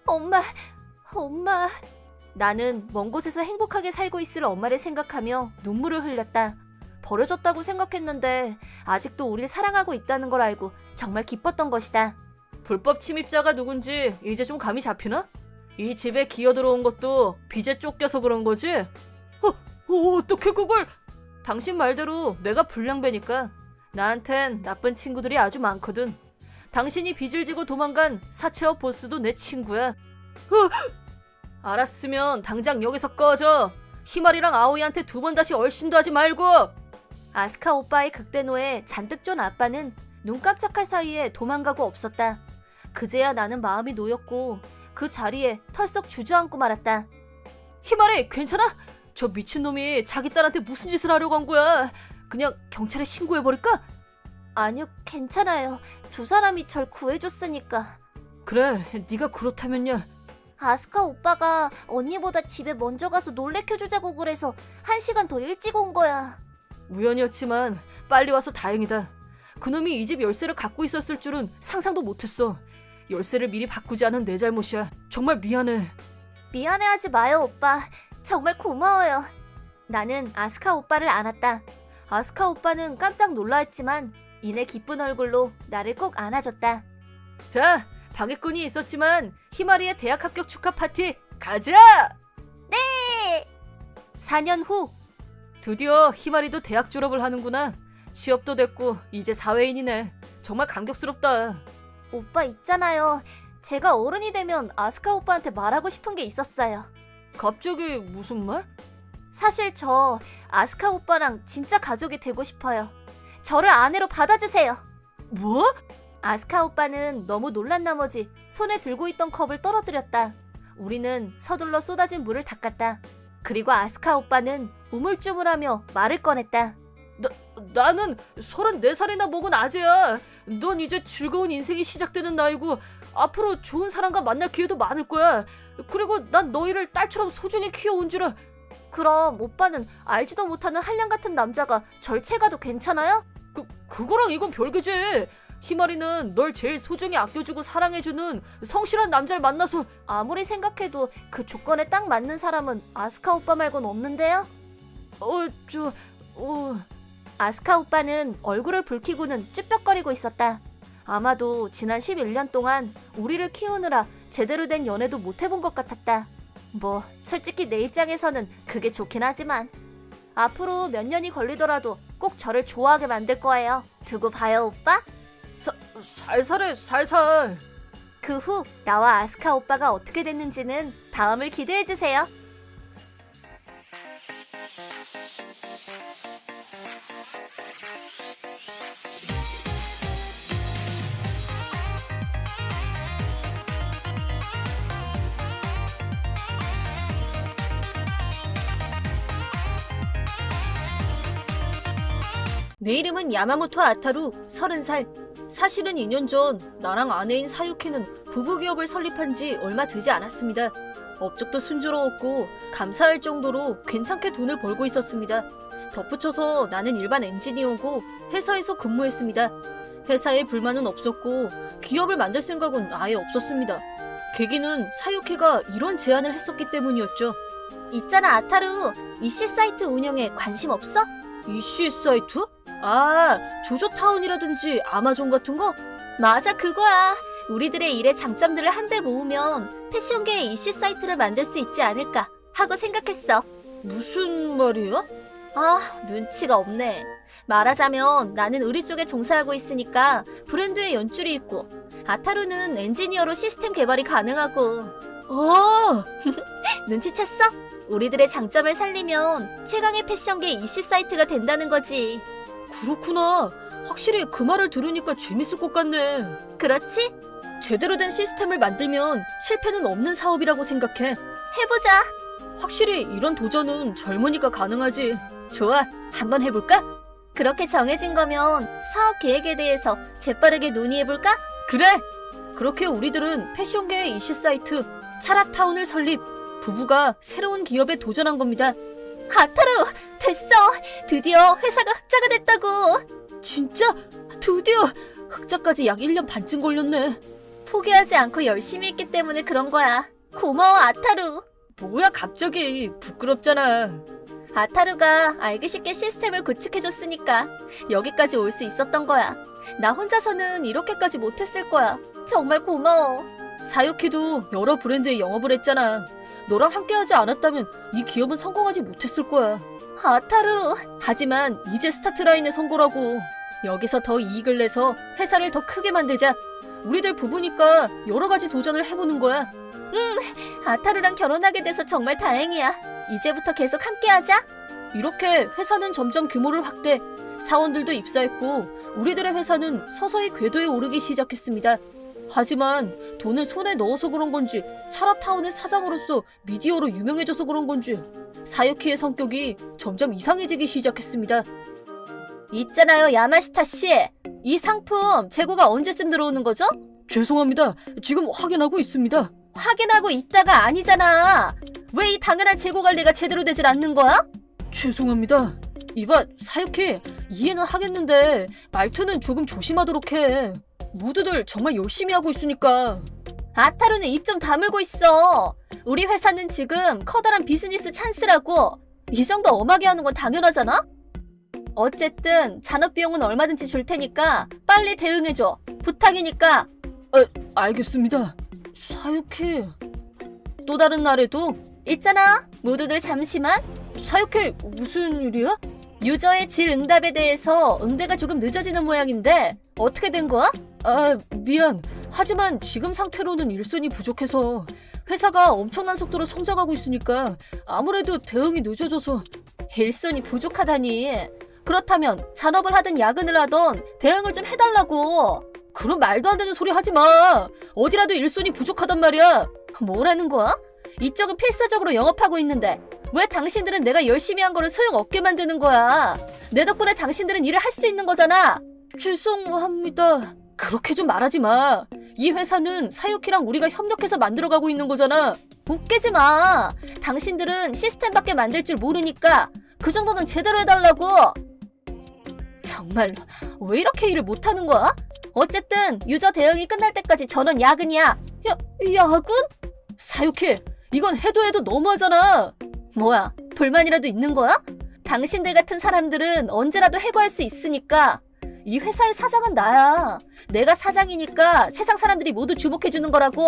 엄마. 나는 먼 곳에서 행복하게 살고 있을 엄마를 생각하며 눈물을 흘렸다. 버려졌다고 생각했는데 아직도 우리를 사랑하고 있다는 걸 알고 정말 기뻤던 것이다. 불법 침입자가 누군지 이제 좀 감이 잡히나? 이 집에 기어들어온 것도 빚에 쫓겨서 그런 거지? 어떻게 그걸? 당신 말대로 내가 불량배니까 나한텐 나쁜 친구들이 아주 많거든. 당신이 빚을 지고 도망간 사채업 보스도 내 친구야. 알았으면 당장 여기서 꺼져. 희마리랑 아오이한테 두 번 다시 얼씬도 하지 말고. 아스카 오빠의 극대노에 잔뜩 쫀 아빠는 눈 깜짝할 사이에 도망가고 없었다. 그제야 나는 마음이 놓였고 그 자리에 털썩 주저앉고 말았다. 희마리 괜찮아? 저 미친놈이 자기 딸한테 무슨 짓을 하려고 한 거야? 그냥 경찰에 신고해버릴까? 아니요, 괜찮아요. 두 사람이 절 구해줬으니까. 그래, 네가 그렇다면야. 아스카 오빠가 언니보다 집에 먼저 가서 놀래켜주자고 그래서 1시간 더 일찍 온 거야. 우연이었지만 빨리 와서 다행이다. 그놈이 이 집 열쇠를 갖고 있었을 줄은 상상도 못했어. 열쇠를 미리 바꾸지 않은 내 잘못이야. 정말 미안해. 미안해하지 마요, 오빠. 정말 고마워요. 나는 아스카 오빠를 안았다. 아스카 오빠는 깜짝 놀라했지만 이내 기쁜 얼굴로 나를 꼭 안아줬다. 자, 방해꾼이 있었지만 희마리의 대학 합격 축하 파티 가자! 네! 4년 후 드디어 희마리도 대학 졸업을 하는구나. 취업도 됐고 이제 사회인이네. 정말 감격스럽다. 오빠 있잖아요. 제가 어른이 되면 아스카 오빠한테 말하고 싶은 게 있었어요. 갑자기 무슨 말? 사실 저 아스카 오빠랑 진짜 가족이 되고 싶어요. 저를 아내로 받아주세요. 뭐? 아스카 오빠는 너무 놀란 나머지 손에 들고 있던 컵을 떨어뜨렸다. 우리는 서둘러 쏟아진 물을 닦았다. 그리고 아스카 오빠는 우물쭈물하며 말을 꺼냈다. 나는 34살이나 먹은 아재야. 넌 이제 즐거운 인생이 시작되는 나이고 앞으로 좋은 사람과 만날 기회도 많을 거야. 그리고 난 너희를 딸처럼 소중히 키워온 줄아. 그럼 오빠는 알지도 못하는 한량 같은 남자가 절체가도 괜찮아요? 그거랑 이건 별개지. 희마리는 널 제일 소중히 아껴주고 사랑해주는 성실한 남자를 만나서. 아무리 생각해도 그 조건에 딱 맞는 사람은 아스카 오빠 말곤 없는데요? 아스카 오빠는 얼굴을 붉히고는 쭈뼛거리고 있었다. 아마도 지난 11년 동안 우리를 키우느라 제대로 된 연애도 못 해본 것 같았다. 뭐 솔직히 내 입장에서는 그게 좋긴 하지만 앞으로 몇 년이 걸리더라도 꼭 저를 좋아하게 만들 거예요. 두고 봐요, 오빠. 살살해, 살살. 그 후 나와 아스카 오빠가 어떻게 됐는지는 다음을 기대해주세요. 내 이름은 야마모토 아타루, 30살. 사실은 2년 전 나랑 아내인 사유키는 부부기업을 설립한 지 얼마 되지 않았습니다. 업적도 순조로웠고 감사할 정도로 괜찮게 돈을 벌고 있었습니다. 덧붙여서 나는 일반 엔지니어고 회사에서 근무했습니다. 회사에 불만은 없었고 기업을 만들 생각은 아예 없었습니다. 계기는 사유키가 이런 제안을 했었기 때문이었죠. 있잖아, 아타루. 이씨 사이트 운영에 관심 없어? 이씨 사이트? 아, 조조타운이라든지 아마존 같은 거? 맞아, 그거야. 우리들의 일의 장점들을 한데 모으면 패션계의 이씨 사이트를 만들 수 있지 않을까 하고 생각했어. 무슨 말이야? 아, 눈치가 없네. 말하자면 나는 의리 쪽에 종사하고 있으니까 브랜드에 연줄이 있고 아타루는 엔지니어로 시스템 개발이 가능하고. 아, 눈치챘어? 우리들의 장점을 살리면 최강의 패션계 이씨 사이트가 된다는 거지. 그렇구나. 확실히 그 말을 들으니까 재밌을 것 같네. 그렇지? 제대로 된 시스템을 만들면 실패는 없는 사업이라고 생각해. 해보자. 확실히 이런 도전은 젊으니까 가능하지. 좋아, 한번 해볼까? 그렇게 정해진 거면 사업 계획에 대해서 재빠르게 논의해볼까? 그래! 그렇게 우리들은 패션계의 이슈 사이트 차라타운을 설립. 부부가 새로운 기업에 도전한 겁니다. 아타루, 됐어. 드디어 회사가 흑자가 됐다고. 진짜? 드디어! 흑자까지 약 1년 반쯤 걸렸네. 포기하지 않고 열심히 했기 때문에 그런 거야. 고마워, 아타루. 뭐야 갑자기. 부끄럽잖아. 아타루가 알기 쉽게 시스템을 구축해줬으니까 여기까지 올 수 있었던 거야. 나 혼자서는 이렇게까지 못했을 거야. 정말 고마워. 사유키도 여러 브랜드에 영업을 했잖아. 너랑 함께하지 않았다면 이 기업은 성공하지 못했을 거야. 아타루. 하지만 이제 스타트라인에 선 거라고. 여기서 더 이익을 내서 회사를 더 크게 만들자. 우리들 부부니까 여러 가지 도전을 해보는 거야. 아타루랑 결혼하게 돼서 정말 다행이야. 이제부터 계속 함께하자. 이렇게 회사는 점점 규모를 확대, 사원들도 입사했고 우리들의 회사는 서서히 궤도에 오르기 시작했습니다. 하지만 돈을 손에 넣어서 그런 건지 차라타운의 사장으로서 미디어로 유명해져서 그런 건지 사유키의 성격이 점점 이상해지기 시작했습니다. 있잖아요, 야마시타 씨. 이 상품 재고가 언제쯤 들어오는 거죠? 죄송합니다. 지금 확인하고 있습니다. 확인하고 있다가 아니잖아. 왜 이 당연한 재고 관리가 제대로 되질 않는 거야? 죄송합니다. 이봐, 사유키, 이해는 하겠는데 말투는 조금 조심하도록 해. 모두들 정말 열심히 하고 있으니까. 아타루는 입 좀 다물고 있어. 우리 회사는 지금 커다란 비즈니스 찬스라고. 이 정도 엄하게 하는 건 당연하잖아? 어쨌든 잔업비용은 얼마든지 줄 테니까 빨리 대응해줘. 부탁이니까. 알겠습니다. 사유키. 또 다른 날에도 있잖아, 모두들 잠시만. 사유키, 무슨 일이야? 유저의 질 응답에 대해서 응대가 조금 늦어지는 모양인데 어떻게 된 거야? 미안. 하지만 지금 상태로는 일손이 부족해서 회사가 엄청난 속도로 성장하고 있으니까 아무래도 대응이 늦어져서. 일손이 부족하다니. 그렇다면 잔업을 하든 야근을 하던 대응을 좀 해달라고. 그런 말도 안 되는 소리 하지 마. 어디라도 일손이 부족하단 말이야. 뭐라는 거야? 이쪽은 필사적으로 영업하고 있는데 왜 당신들은 내가 열심히 한 거를 소용없게 만드는 거야? 내 덕분에 당신들은 일을 할 수 있는 거잖아. 죄송합니다. 그렇게 좀 말하지 마. 이 회사는 사유키랑 우리가 협력해서 만들어가고 있는 거잖아. 웃기지 마. 당신들은 시스템밖에 만들 줄 모르니까 그 정도는 제대로 해달라고. 정말로 왜 이렇게 일을 못하는 거야? 어쨌든 유저 대응이 끝날 때까지 전원 야근이야. 야근? 사유키, 이건 해도 너무하잖아. 뭐야, 불만이라도 있는 거야? 당신들 같은 사람들은 언제라도 해고할 수 있으니까. 이 회사의 사장은 나야. 내가 사장이니까 세상 사람들이 모두 주목해주는 거라고.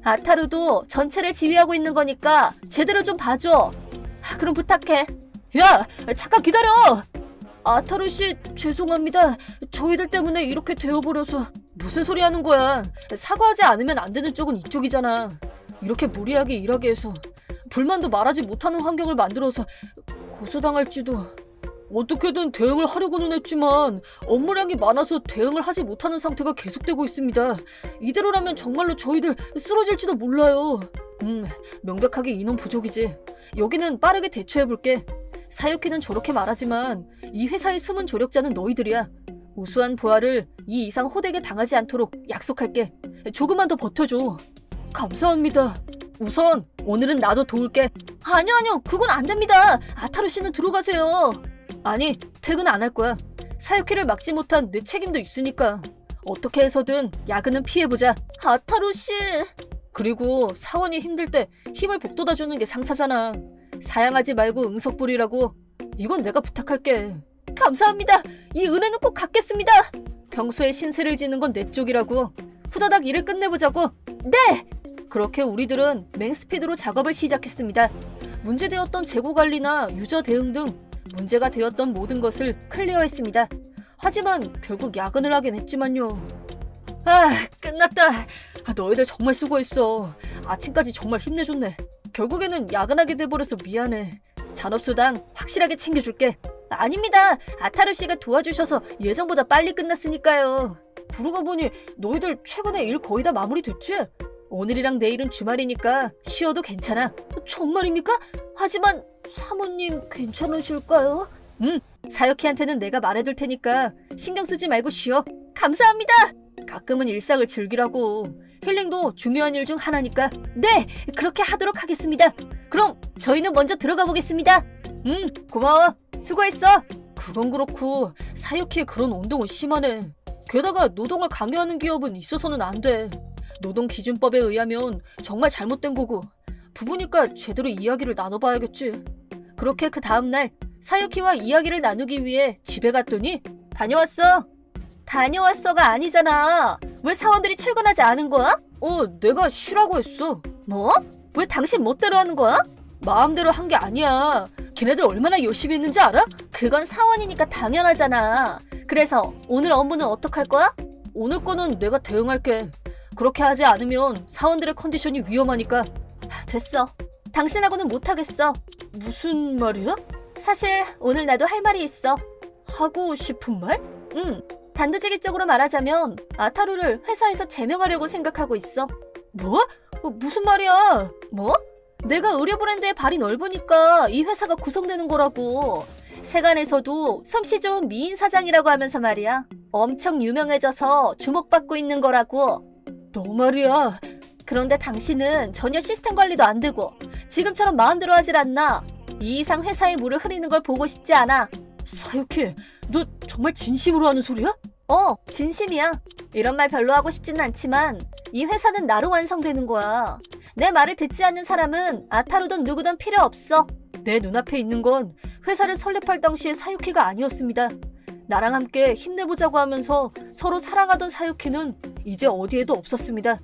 아타루도 전체를 지휘하고 있는 거니까 제대로 좀 봐줘. 그럼 부탁해. 야, 잠깐 기다려. 아타루 씨, 죄송합니다. 저희들 때문에 이렇게 되어버려서. 무슨 소리 하는 거야. 사과하지 않으면 안 되는 쪽은 이쪽이잖아. 이렇게 무리하게 일하게 해서 불만도 말하지 못하는 환경을 만들어서 고소당할지도. 어떻게든 대응을 하려고는 했지만 업무량이 많아서 대응을 하지 못하는 상태가 계속되고 있습니다. 이대로라면 정말로 저희들 쓰러질지도 몰라요. 명백하게 인원 부족이지. 여기는 빠르게 대처해볼게. 사유키는 저렇게 말하지만 이 회사의 숨은 조력자는 너희들이야. 우수한 부하를 이 이상 호되게 당하지 않도록 약속할게. 조금만 더 버텨줘. 감사합니다. 우선 오늘은 나도 도울게. 아니요, 그건 안 됩니다. 아타루 씨는 들어가세요. 아니, 퇴근 안 할 거야. 사유키를 막지 못한 내 책임도 있으니까. 어떻게 해서든 야근은 피해보자. 아타루 씨. 그리고 사원이 힘들 때 힘을 북돋아주는 게 상사잖아. 사양하지 말고 응석 부리라고. 이건 내가 부탁할게. 감사합니다. 이 은혜는 꼭 갚겠습니다. 평소에 신세를 지는 건 내 쪽이라고. 후다닥 일을 끝내보자고. 네! 그렇게 우리들은 맹스피드로 작업을 시작했습니다. 문제되었던 재고 관리나 유저 대응 등 문제가 되었던 모든 것을 클리어했습니다. 하지만 결국 야근을 하긴 했지만요. 끝났다. 너희들 정말 수고했어. 아침까지 정말 힘내줬네. 결국에는 야근하게 돼버려서 미안해. 잔업수당 확실하게 챙겨줄게. 아닙니다. 아타루 씨가 도와주셔서 예정보다 빨리 끝났으니까요. 그러고 보니 너희들 최근에 일 거의 다 마무리됐지? 오늘이랑 내일은 주말이니까 쉬어도 괜찮아. 정말입니까? 하지만 사모님 괜찮으실까요? 사유키한테는 내가 말해둘 테니까 신경 쓰지 말고 쉬어. 감사합니다. 가끔은 일상을 즐기라고. 힐링도 중요한 일 중 하나니까. 네, 그렇게 하도록 하겠습니다. 그럼 저희는 먼저 들어가 보겠습니다. 고마워. 수고했어. 그건 그렇고 사유키의 그런 운동은 심하네. 게다가 노동을 강요하는 기업은 있어서는 안 돼. 노동기준법에 의하면 정말 잘못된 거고. 부부니까 제대로 이야기를 나눠봐야겠지. 그렇게 그 다음날 사유키와 이야기를 나누기 위해 집에 갔더니 다녀왔어. 다녀왔어가 아니잖아. 왜 사원들이 출근하지 않은 거야? 내가 쉬라고 했어. 뭐? 왜 당신 멋대로 하는 거야? 마음대로 한 게 아니야. 걔네들 얼마나 열심히 했는지 알아? 그건 사원이니까 당연하잖아. 그래서 오늘 업무는 어떡할 거야? 오늘 거는 내가 대응할게. 그렇게 하지 않으면 사원들의 컨디션이 위험하니까. 됐어. 당신하고는 못하겠어. 무슨 말이야? 사실 오늘 나도 할 말이 있어. 하고 싶은 말? 단도직입적으로 말하자면 아타루를 회사에서 제명하려고 생각하고 있어. 뭐? 무슨 말이야? 뭐? 내가 의류 브랜드의 발이 넓으니까 이 회사가 구성되는 거라고. 세간에서도 솜씨 좋은 미인 사장이라고 하면서 말이야. 엄청 유명해져서 주목받고 있는 거라고. 너 말이야. 그런데 당신은 전혀 시스템 관리도 안 되고 지금처럼 마음대로 하질 않나. 이 이상 회사의 물을 흐리는 걸 보고 싶지 않아. 사유키, 너 정말 진심으로 하는 소리야? 진심이야. 이런 말 별로 하고 싶지는 않지만 이 회사는 나로 완성되는 거야. 내 말을 듣지 않는 사람은 아타루든 누구든 필요 없어. 내 눈앞에 있는 건 회사를 설립할 당시의 사유키가 아니었습니다. 나랑 함께 힘내보자고 하면서 서로 사랑하던 사유키는 이제 어디에도 없었습니다.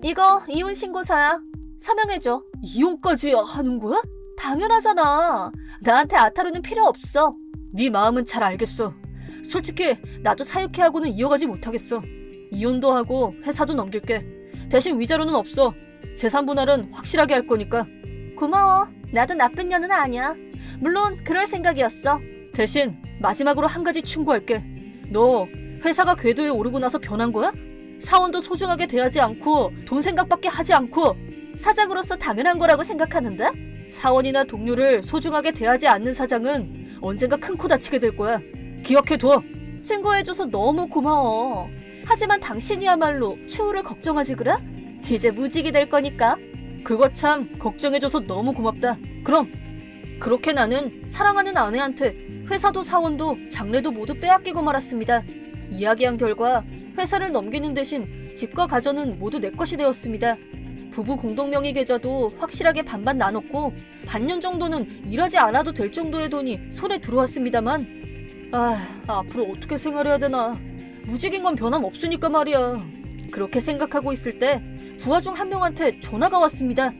이거 이혼 신고서야. 서명해줘. 이혼까지 하는 거야? 당연하잖아. 나한테 아타루는 필요 없어. 네 마음은 잘 알겠어. 솔직히 나도 사유키하고는 이어가지 못하겠어. 이혼도 하고 회사도 넘길게. 대신 위자료는 없어. 재산 분할은 확실하게 할 거니까. 고마워. 나도 나쁜 년은 아니야. 물론 그럴 생각이었어. 대신 마지막으로 한 가지 충고할게. 너 회사가 궤도에 오르고 나서 변한 거야? 사원도 소중하게 대하지 않고 돈 생각밖에 하지 않고. 사장으로서 당연한 거라고 생각하는데? 사원이나 동료를 소중하게 대하지 않는 사장은 언젠가 큰 코 다치게 될 거야. 기억해둬. 친구해줘서 너무 고마워. 하지만 당신이야말로 추후를 걱정하지 그래? 이제 무직이 될 거니까. 그거 참 걱정해줘서 너무 고맙다. 그럼 그렇게 나는 사랑하는 아내한테 회사도 사원도 장래도 모두 빼앗기고 말았습니다. 이야기한 결과 회사를 넘기는 대신 집과 가전은 모두 내 것이 되었습니다. 부부 공동명의 계좌도 확실하게 반반 나눴고 반년 정도는 일하지 않아도 될 정도의 돈이 손에 들어왔습니다만 앞으로 어떻게 생활해야 되나. 무직인 건 변함없으니까 말이야. 그렇게 생각하고 있을 때 부하 중 한 명한테 전화가 왔습니다.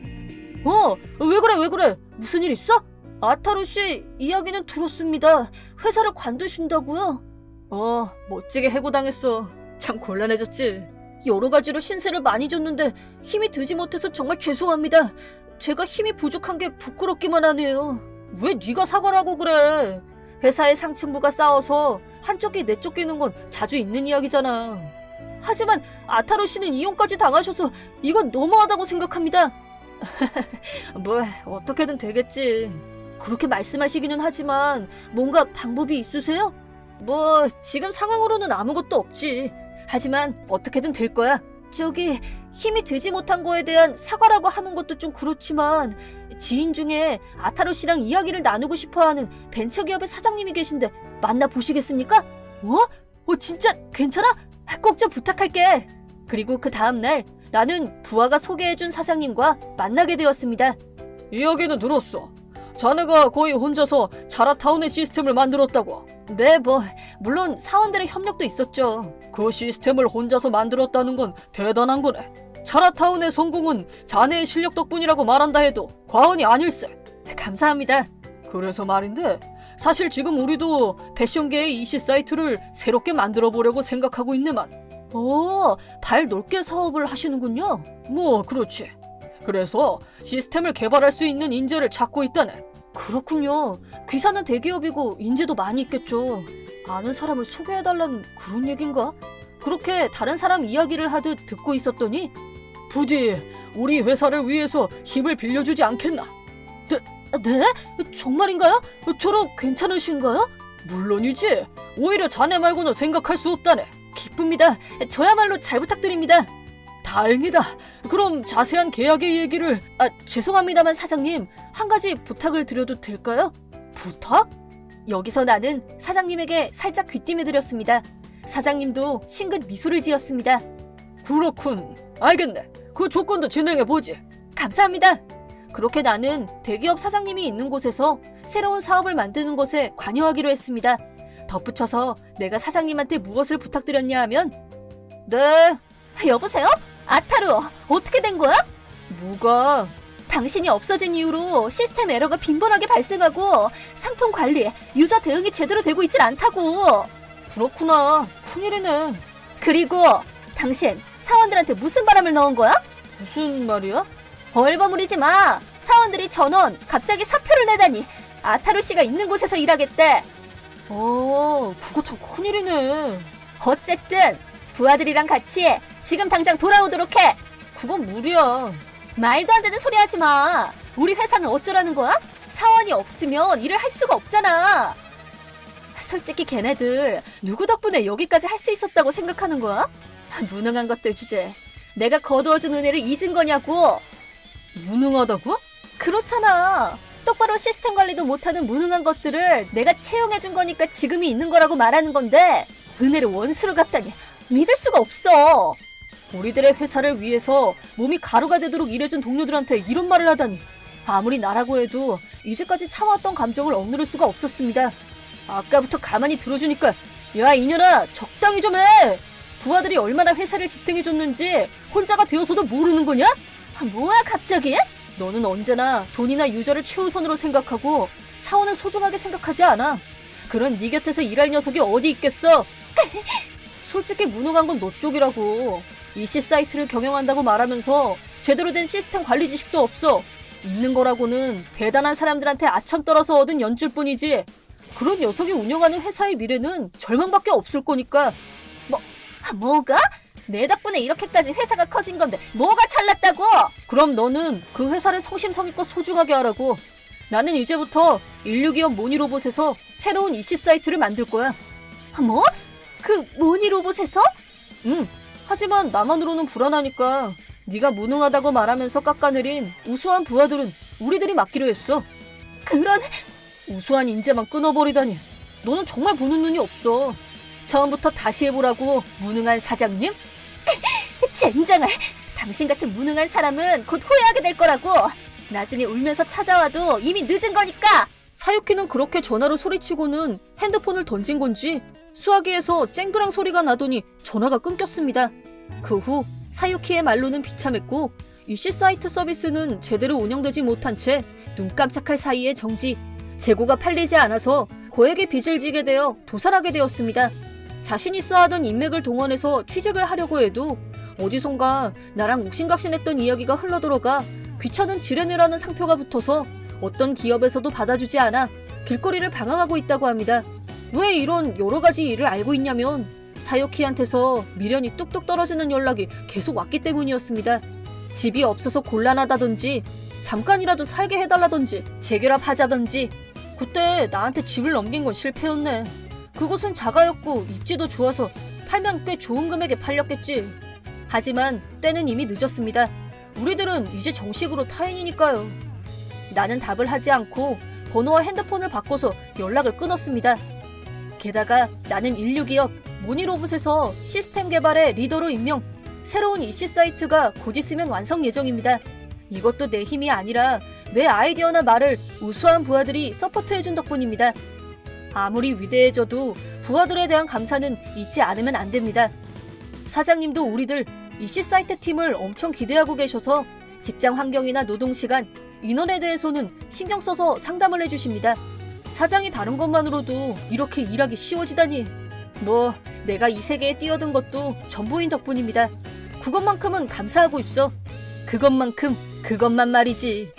왜 그래? 무슨 일 있어? 아타루 씨 이야기는 들었습니다. 회사를 관두신다고요? 멋지게 해고당했어. 참 곤란해졌지. 여러 가지로 신세를 많이 줬는데 힘이 되지 못해서 정말 죄송합니다. 제가 힘이 부족한 게 부끄럽기만 하네요. 왜 네가 사과를 하고 그래? 회사의 상층부가 싸워서 한쪽이 내쫓기는 건 자주 있는 이야기잖아. 하지만 아타루 씨는 이혼까지 당하셔서 이건 너무하다고 생각합니다. 뭐 어떻게든 되겠지. 그렇게 말씀하시기는 하지만 뭔가 방법이 있으세요? 뭐 지금 상황으로는 아무것도 없지. 하지만 어떻게든 될 거야. 저기 힘이 되지 못한 거에 대한 사과라고 하는 것도 좀 그렇지만 지인 중에 아타루 씨랑 이야기를 나누고 싶어하는 벤처기업의 사장님이 계신데 만나보시겠습니까? 진짜 괜찮아? 꼭 좀 부탁할게. 그리고 그 다음날 나는 부하가 소개해준 사장님과 만나게 되었습니다. 이야기는 들었어. 자네가 거의 혼자서 자라타운의 시스템을 만들었다고. 네, 물론 사원들의 협력도 있었죠. 그 시스템을 혼자서 만들었다는 건 대단한 거네. 자라타운의 성공은 자네의 실력 덕분이라고 말한다 해도 과언이 아닐세. 감사합니다. 그래서 말인데 사실 지금 우리도 패션계의 이시 사이트를 새롭게 만들어 보려고 생각하고 있네만. 발 넓게 사업을 하시는군요. 그렇지. 그래서 시스템을 개발할 수 있는 인재를 찾고 있다네. 그렇군요. 귀사는 대기업이고 인재도 많이 있겠죠. 아는 사람을 소개해달라는 그런 얘긴가? 그렇게 다른 사람 이야기를 하듯 듣고 있었더니 부디 우리 회사를 위해서 힘을 빌려주지 않겠나? 네? 정말인가요? 저로 괜찮으신가요? 물론이지. 오히려 자네 말고는 생각할 수 없다네. 기쁩니다. 저야말로 잘 부탁드립니다. 다행이다. 그럼 자세한 계약의 얘기를... 죄송합니다만 사장님, 한 가지 부탁을 드려도 될까요? 부탁? 여기서 나는 사장님에게 살짝 귀띔을 드렸습니다. 사장님도 싱긋 미소를 지었습니다. 그렇군. 알겠네. 그 조건도 진행해보지. 감사합니다. 그렇게 나는 대기업 사장님이 있는 곳에서 새로운 사업을 만드는 것에 관여하기로 했습니다. 덧붙여서 내가 사장님한테 무엇을 부탁드렸냐 하면 네. 여보세요? 아타루, 어떻게 된 거야? 뭐가? 당신이 없어진 이후로 시스템 에러가 빈번하게 발생하고 상품 관리, 유저 대응이 제대로 되고 있질 않다고. 그렇구나. 큰일이네. 그리고 당신 사원들한테 무슨 바람을 넣은 거야? 무슨 말이야? 얼버무리지 마. 사원들이 전원 갑자기 사표를 내다니 아타루 씨가 있는 곳에서 일하겠대. 그거 참 큰일이네. 어쨌든 부하들이랑 같이 지금 당장 돌아오도록 해. 그건 무리야. 말도 안 되는 소리 하지 마. 우리 회사는 어쩌라는 거야? 사원이 없으면 일을 할 수가 없잖아. 솔직히 걔네들 누구 덕분에 여기까지 할 수 있었다고 생각하는 거야? 무능한 것들 주제. 내가 거두어준 은혜를 잊은 거냐고. 무능하다고? 그렇잖아. 똑바로 시스템 관리도 못하는 무능한 것들을 내가 채용해준 거니까 지금이 있는 거라고 말하는 건데 은혜를 원수로 갚다니 믿을 수가 없어. 우리들의 회사를 위해서 몸이 가루가 되도록 일해준 동료들한테 이런 말을 하다니. 아무리 나라고 해도 이제까지 참아왔던 감정을 억누를 수가 없었습니다. 아까부터 가만히 들어주니까 야 이년아 적당히 좀 해. 부하들이 얼마나 회사를 지탱해줬는지 혼자가 되어서도 모르는 거냐? 뭐야 갑자기? 너는 언제나 돈이나 유저를 최우선으로 생각하고 사원을 소중하게 생각하지 않아. 그런 네 곁에서 일할 녀석이 어디 있겠어? 솔직히 무능한 건 너 쪽이라고. EC 사이트를 경영한다고 말하면서 제대로 된 시스템 관리 지식도 없어. 있는 거라고는 대단한 사람들한테 아천 떨어서 얻은 연줄 뿐이지. 그런 녀석이 운영하는 회사의 미래는 절망밖에 없을 거니까. 뭐가? 내 덕분에 이렇게까지 회사가 커진 건데 뭐가 잘났다고? 그럼 너는 그 회사를 성심성의껏 소중하게 하라고. 나는 이제부터 162업 모니로봇에서 새로운 EC 사이트를 만들 거야. 뭐? 그 모니로봇에서? 하지만 나만으로는 불안하니까 네가 무능하다고 말하면서 깎아내린 우수한 부하들은 우리들이 맡기로 했어. 그런 우수한 인재만 끊어버리다니. 너는 정말 보는 눈이 없어. 처음부터 다시 해보라고, 무능한 사장님? 젠장할. 당신 같은 무능한 사람은 곧 후회하게 될 거라고. 나중에 울면서 찾아와도 이미 늦은 거니까. 사유키는 그렇게 전화로 소리치고는 핸드폰을 던진 건지 수화기에서 쨍그랑 소리가 나더니 전화가 끊겼습니다. 그 후 사유키의 말로는 비참했고 EC 사이트 서비스는 제대로 운영되지 못한 채 눈 깜짝할 사이에 정지. 재고가 팔리지 않아서 고액의 빚을 지게 되어 도산하게 되었습니다. 자신이 쌓아둔 인맥을 동원해서 취직을 하려고 해도 어디선가 나랑 옥신각신했던 이야기가 흘러들어가 귀찮은 지뢰내라는 상표가 붙어서 어떤 기업에서도 받아주지 않아 길거리를 방황하고 있다고 합니다. 왜 이런 여러 가지 일을 알고 있냐면 사유키한테서 미련이 뚝뚝 떨어지는 연락이 계속 왔기 때문이었습니다. 집이 없어서 곤란하다든지 잠깐이라도 살게 해달라든지 재결합하자든지. 그때 나한테 집을 넘긴 건 실패였네. 그곳은 자가였고 입지도 좋아서 팔면 꽤 좋은 금액에 팔렸겠지. 하지만 때는 이미 늦었습니다. 우리들은 이제 정식으로 타인이니까요. 나는 답을 하지 않고 번호와 핸드폰을 바꿔서 연락을 끊었습니다. 게다가 나는 162업 모니로봇에서 시스템 개발의 리더로 임명. 새로운 EC 사이트가 곧 있으면 완성 예정입니다. 이것도 내 힘이 아니라 내 아이디어나 말을 우수한 부하들이 서포트해준 덕분입니다. 아무리 위대해져도 부하들에 대한 감사는 잊지 않으면 안 됩니다. 사장님도 우리들 EC 사이트 팀을 엄청 기대하고 계셔서 직장 환경이나 노동시간, 인원에 대해서는 신경 써서 상담을 해주십니다. 사장이 다른 것만으로도 이렇게 일하기 쉬워지다니. 내가 이 세계에 뛰어든 것도 전부인 덕분입니다. 그것만큼은 감사하고 있어. 그것만큼, 그것만 말이지.